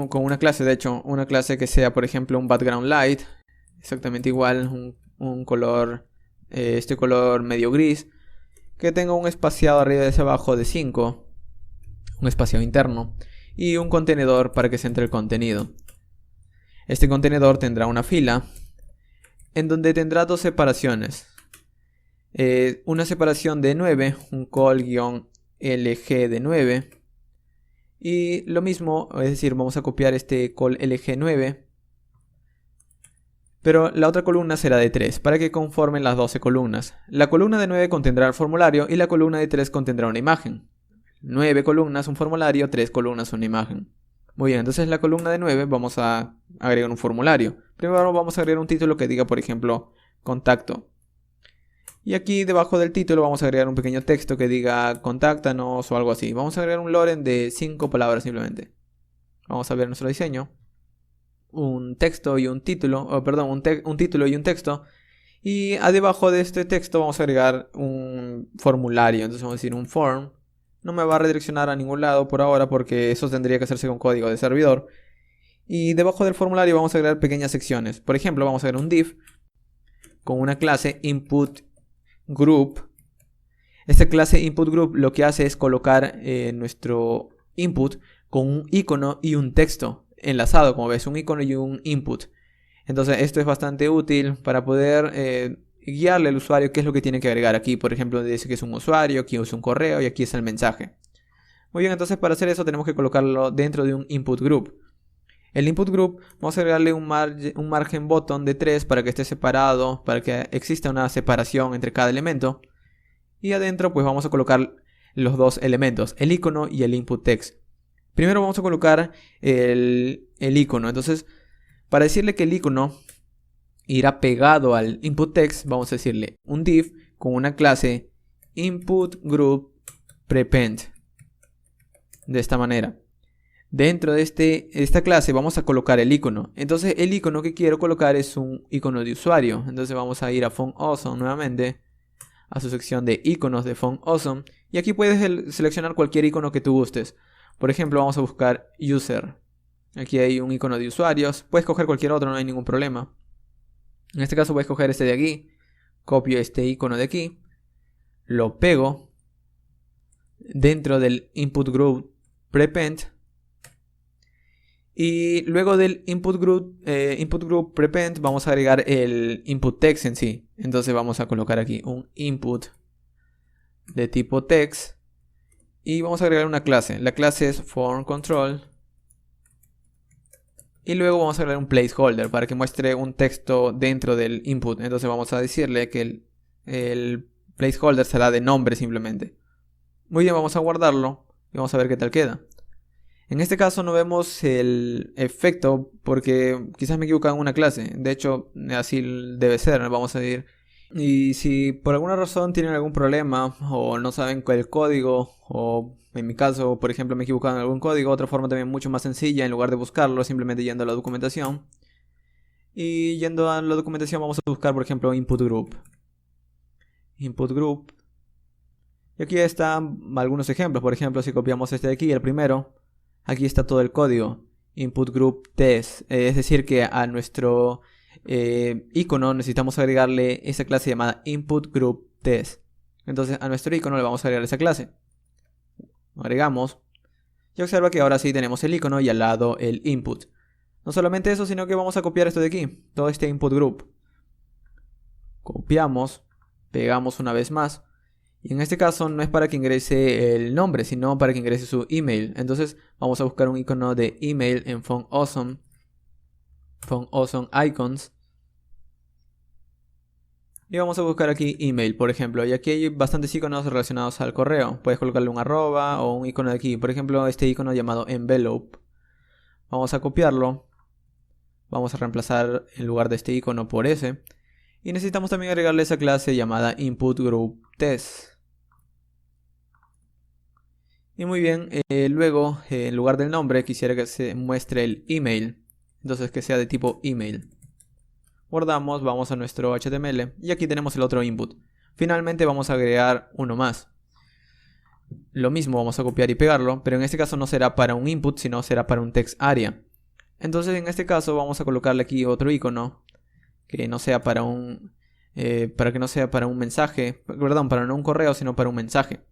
con una clase, de hecho, una clase que sea, por ejemplo, un background light, exactamente igual, un color, este color medio gris, que tenga un espaciado arriba y hacia abajo de 5, un espaciado interno, y un contenedor para que se entre el contenido. Este contenedor tendrá una fila, en donde tendrá 2 separaciones. Una separación de 9, un call-lg de 9. Y lo mismo, es decir, vamos a copiar este call lg9. Pero la otra columna será de 3, para que conformen las 12 columnas. La columna de 9 contendrá el formulario y la columna de 3 contendrá una imagen. 9 columnas, un formulario, 3 columnas, una imagen. Muy bien, entonces la columna de 9 vamos a agregar un formulario. Primero vamos a agregar un título que diga, por ejemplo, contacto. Y aquí debajo del título vamos a agregar un pequeño texto que diga contáctanos o algo así. Vamos a agregar un loren de 5 palabras simplemente. Vamos a ver nuestro diseño. Un texto y un título, un título y un texto. Y debajo de este texto vamos a agregar un formulario. Entonces vamos a decir un form. No me va a redireccionar a ningún lado por ahora porque eso tendría que hacerse con código de servidor. Y debajo del formulario vamos a agregar pequeñas secciones. Por ejemplo, vamos a agregar un div con una clase input group. Esta clase input group lo que hace es colocar nuestro input con un icono y un texto enlazado, como ves, un icono y un input. Entonces esto es bastante útil para poder guiarle al usuario qué es lo que tiene que agregar. Aquí, por ejemplo, dice que es un usuario, aquí es un correo y aquí es el mensaje. Muy bien, entonces para hacer eso tenemos que colocarlo dentro de un input group. El input group vamos a agregarle un margen button de 3 para que esté separado, para que exista una separación entre cada elemento. Y adentro pues vamos a colocar los 2 elementos, el icono y el input text. Primero vamos a colocar el icono. Entonces, para decirle que el icono irá pegado al input text, vamos a decirle un div con una clase input group prepend. De esta manera. Dentro de esta clase vamos a colocar el icono. Entonces el icono que quiero colocar es un icono de usuario. Entonces vamos a ir a PhoneAwesome nuevamente, a su sección de iconos de PhoneAwesome. Y aquí puedes seleccionar cualquier icono que tú gustes. Por ejemplo, vamos a buscar user. Aquí hay un icono de usuarios. Puedes coger cualquier otro, no hay ningún problema. En este caso voy a escoger este de aquí, copio este icono de aquí, lo pego dentro del input group prepend y luego del input group prepend vamos a agregar el input text en sí. Entonces vamos a colocar aquí un input de tipo text y vamos a agregar una clase. La clase es form_control y luego vamos a agregar un placeholder para que muestre un texto dentro del input. Entonces vamos a decirle que el placeholder será de nombre simplemente. Muy bien, vamos a guardarlo y vamos a ver qué tal queda. En este caso no vemos el efecto porque quizás me he equivocado en una clase. De hecho, así debe ser, vamos a ir. Y si por alguna razón tienen algún problema o no saben cuál es el código, o en mi caso, por ejemplo, me he equivocado en algún código, otra forma también mucho más sencilla, en lugar de buscarlo, simplemente yendo a la documentación. Y yendo a la documentación vamos a buscar, por ejemplo, input group. Input group. Y aquí están algunos ejemplos. Por ejemplo, si copiamos este de aquí, el primero, aquí está todo el código. Input group test. Es decir, que a nuestro icono necesitamos agregarle esa clase llamada input group test. Entonces a nuestro icono le vamos a agregar esa clase. Agregamos. Y observa que ahora sí tenemos el icono y al lado el input. No solamente eso, sino que vamos a copiar esto de aquí. Todo este input group. Copiamos. Pegamos una vez más. Y en este caso no es para que ingrese el nombre, sino para que ingrese su email. Entonces vamos a buscar un icono de email en FontAwesome. FontAwesome Icons. Y vamos a buscar aquí email, por ejemplo. Y aquí hay bastantes iconos relacionados al correo. Puedes colocarle un arroba o un icono de aquí. Por ejemplo, este icono llamado envelope. Vamos a copiarlo. Vamos a reemplazar en lugar de este icono por ese. Y necesitamos también agregarle esa clase llamada input group test. Y muy bien, luego en lugar del nombre quisiera que se muestre el email. Entonces que sea de tipo email. Guardamos, vamos a nuestro HTML y aquí tenemos el otro input. Finalmente vamos a agregar uno más. Lo mismo, vamos a copiar y pegarlo, pero en este caso no será para un input, sino será para un text area. Entonces en este caso vamos a colocarle aquí otro icono que no sea para un para que no sea para un mensaje, perdón, para no un correo, sino para un mensaje.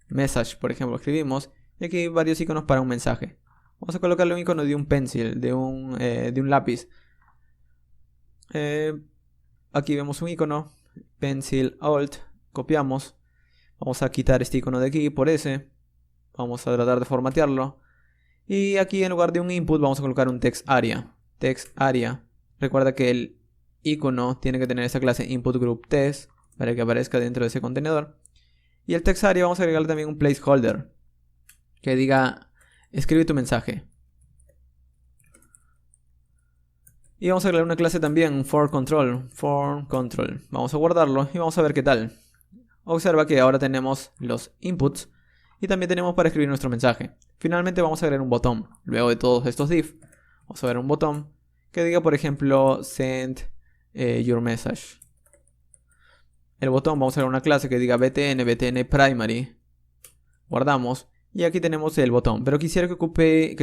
Message, por ejemplo, escribimos y aquí hay varios iconos para un mensaje. Vamos a colocarle un icono de un pencil, de un lápiz. Aquí vemos un icono, pencil, alt, copiamos. Vamos a quitar este icono de aquí por ese. Vamos a tratar de formatearlo. Y aquí en lugar de un input vamos a colocar un text area. Text area. Recuerda que el icono tiene que tener esa clase input group test para que aparezca dentro de ese contenedor. Y el text area vamos a agregarle también un placeholder que diga escribe tu mensaje. Y vamos a agregar una clase también, form_control. Vamos a guardarlo y vamos a ver qué tal. Observa que ahora tenemos los inputs y también tenemos para escribir nuestro mensaje. Finalmente vamos a agregar un botón. Luego de todos estos div, vamos a ver un botón que diga, por ejemplo, send your message. El botón vamos a agregar una clase que diga btn primary. Guardamos. Y aquí tenemos el botón, pero quisiera que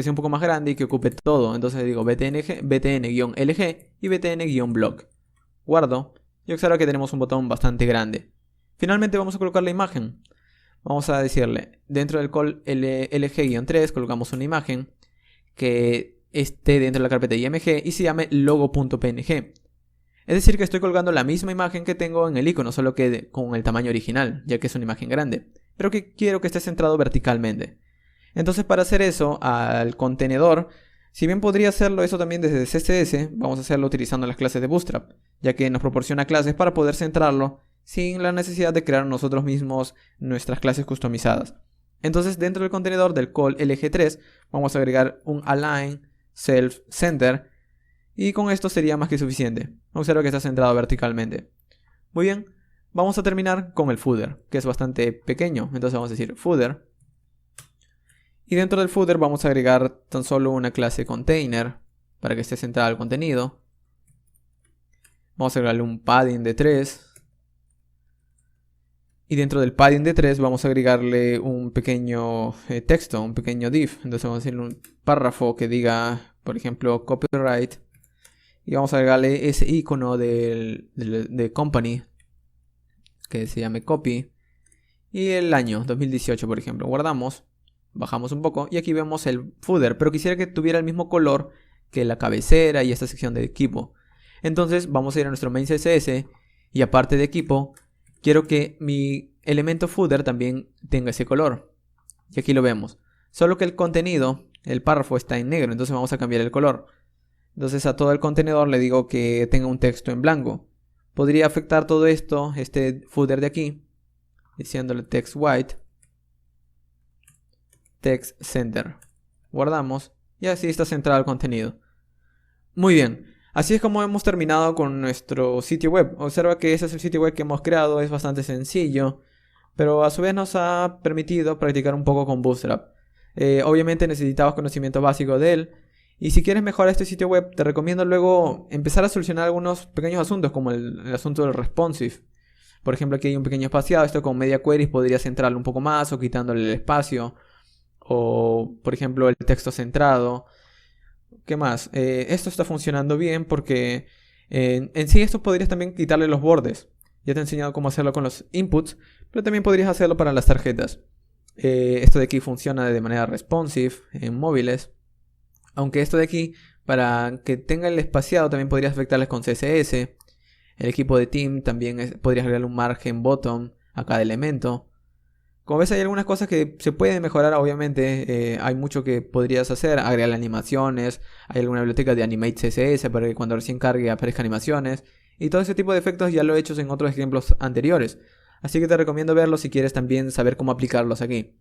sea un poco más grande y que ocupe todo. Entonces digo btn-lg y btn-block. Guardo y observa que tenemos un botón bastante grande. Finalmente vamos a colocar la imagen. Vamos a decirle, dentro del call lg-3 colocamos una imagen que esté dentro de la carpeta img y se llame logo.png. Es decir que estoy colgando la misma imagen que tengo en el icono, solo que con el tamaño original, ya que es una imagen grande, pero que quiero que esté centrado verticalmente. Entonces para hacer eso al contenedor, si bien podría hacerlo eso también desde CSS, vamos a hacerlo utilizando las clases de Bootstrap, ya que nos proporciona clases para poder centrarlo sin la necesidad de crear nosotros mismos nuestras clases customizadas. Entonces dentro del contenedor del call lg3 vamos a agregar un align self center y con esto sería más que suficiente. Observa que está centrado verticalmente. Muy bien, vamos a terminar con el footer, que es bastante pequeño. Entonces vamos a decir footer. Y dentro del footer vamos a agregar tan solo una clase container para que esté centrada al contenido. Vamos a agregarle un padding de 3. Y dentro del padding de 3 vamos a agregarle un pequeño texto, un pequeño div. Entonces vamos a decirle un párrafo que diga, por ejemplo, copyright. y vamos a agregarle ese icono de company que se llame copy y el año 2018, por ejemplo. Guardamos, bajamos un poco y aquí vemos el footer, pero quisiera que tuviera el mismo color que la cabecera y esta sección de equipo. Entonces vamos a ir a nuestro main CSS y aparte de equipo quiero que mi elemento footer también tenga ese color. Y aquí lo vemos. Solo que el contenido, el párrafo está en negro, entonces vamos a cambiar el color. Entonces a todo el contenedor le digo que tenga un texto en blanco. Podría afectar todo esto, este footer de aquí, diciéndole text white, text center. Guardamos y así está centrado el contenido. Muy bien, así es como hemos terminado con nuestro sitio web. Observa que ese es el sitio web que hemos creado, es bastante sencillo, pero a su vez nos ha permitido practicar un poco con Bootstrap. Obviamente necesitabas conocimiento básico de él. Y si quieres mejorar este sitio web, te recomiendo luego empezar a solucionar algunos pequeños asuntos, como el asunto del responsive. Por ejemplo, aquí hay un pequeño espaciado. Esto con media queries podrías centrarlo un poco más o quitándole el espacio. O, por ejemplo, el texto centrado. ¿Qué más? Esto está funcionando bien porque en sí esto podrías también quitarle los bordes. Ya te he enseñado cómo hacerlo con los inputs, pero también podrías hacerlo para las tarjetas. Esto de aquí funciona de manera responsive en móviles. Aunque esto de aquí, para que tenga el espaciado, también podrías afectarles con CSS. El equipo de team también podrías agregarle un margen bottom a cada elemento. Como ves, hay algunas cosas que se pueden mejorar, obviamente. Hay mucho que podrías hacer. Agregarle animaciones. Hay alguna biblioteca de Animate CSS para que cuando recién cargue aparezcan animaciones. Y todo ese tipo de efectos ya lo he hecho en otros ejemplos anteriores. Así que te recomiendo verlos si quieres también saber cómo aplicarlos aquí.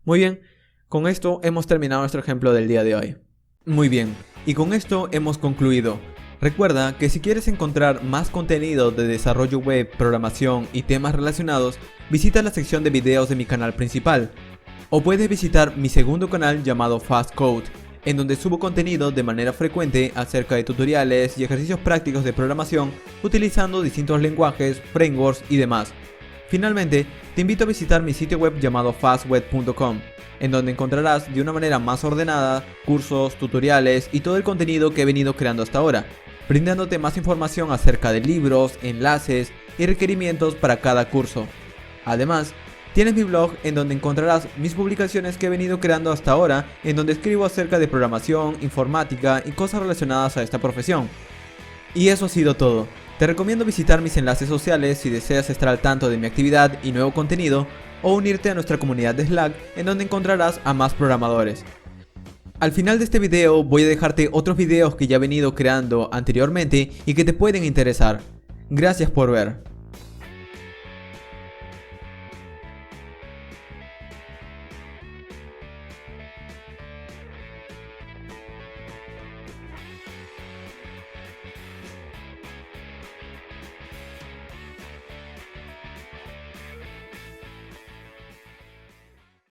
Muy bien, con esto hemos terminado nuestro ejemplo del día de hoy. Muy bien, y con esto hemos concluido. Recuerda que si quieres encontrar más contenido de desarrollo web, programación y temas relacionados, visita la sección de videos de mi canal principal. O puedes visitar mi segundo canal llamado Fast Code, en donde subo contenido de manera frecuente acerca de tutoriales y ejercicios prácticos de programación utilizando distintos lenguajes, frameworks y demás. Finalmente, te invito a visitar mi sitio web llamado fastweb.com, en donde encontrarás de una manera más ordenada cursos, tutoriales y todo el contenido que he venido creando hasta ahora, brindándote más información acerca de libros, enlaces y requerimientos para cada curso. Además, tienes mi blog en donde encontrarás mis publicaciones que he venido creando hasta ahora, en donde escribo acerca de programación, informática y cosas relacionadas a esta profesión. Y eso ha sido todo. Te recomiendo visitar mis enlaces sociales si deseas estar al tanto de mi actividad y nuevo contenido, o unirte a nuestra comunidad de Slack en donde encontrarás a más programadores. Al final de este video voy a dejarte otros videos que ya he venido creando anteriormente y que te pueden interesar. Gracias por ver.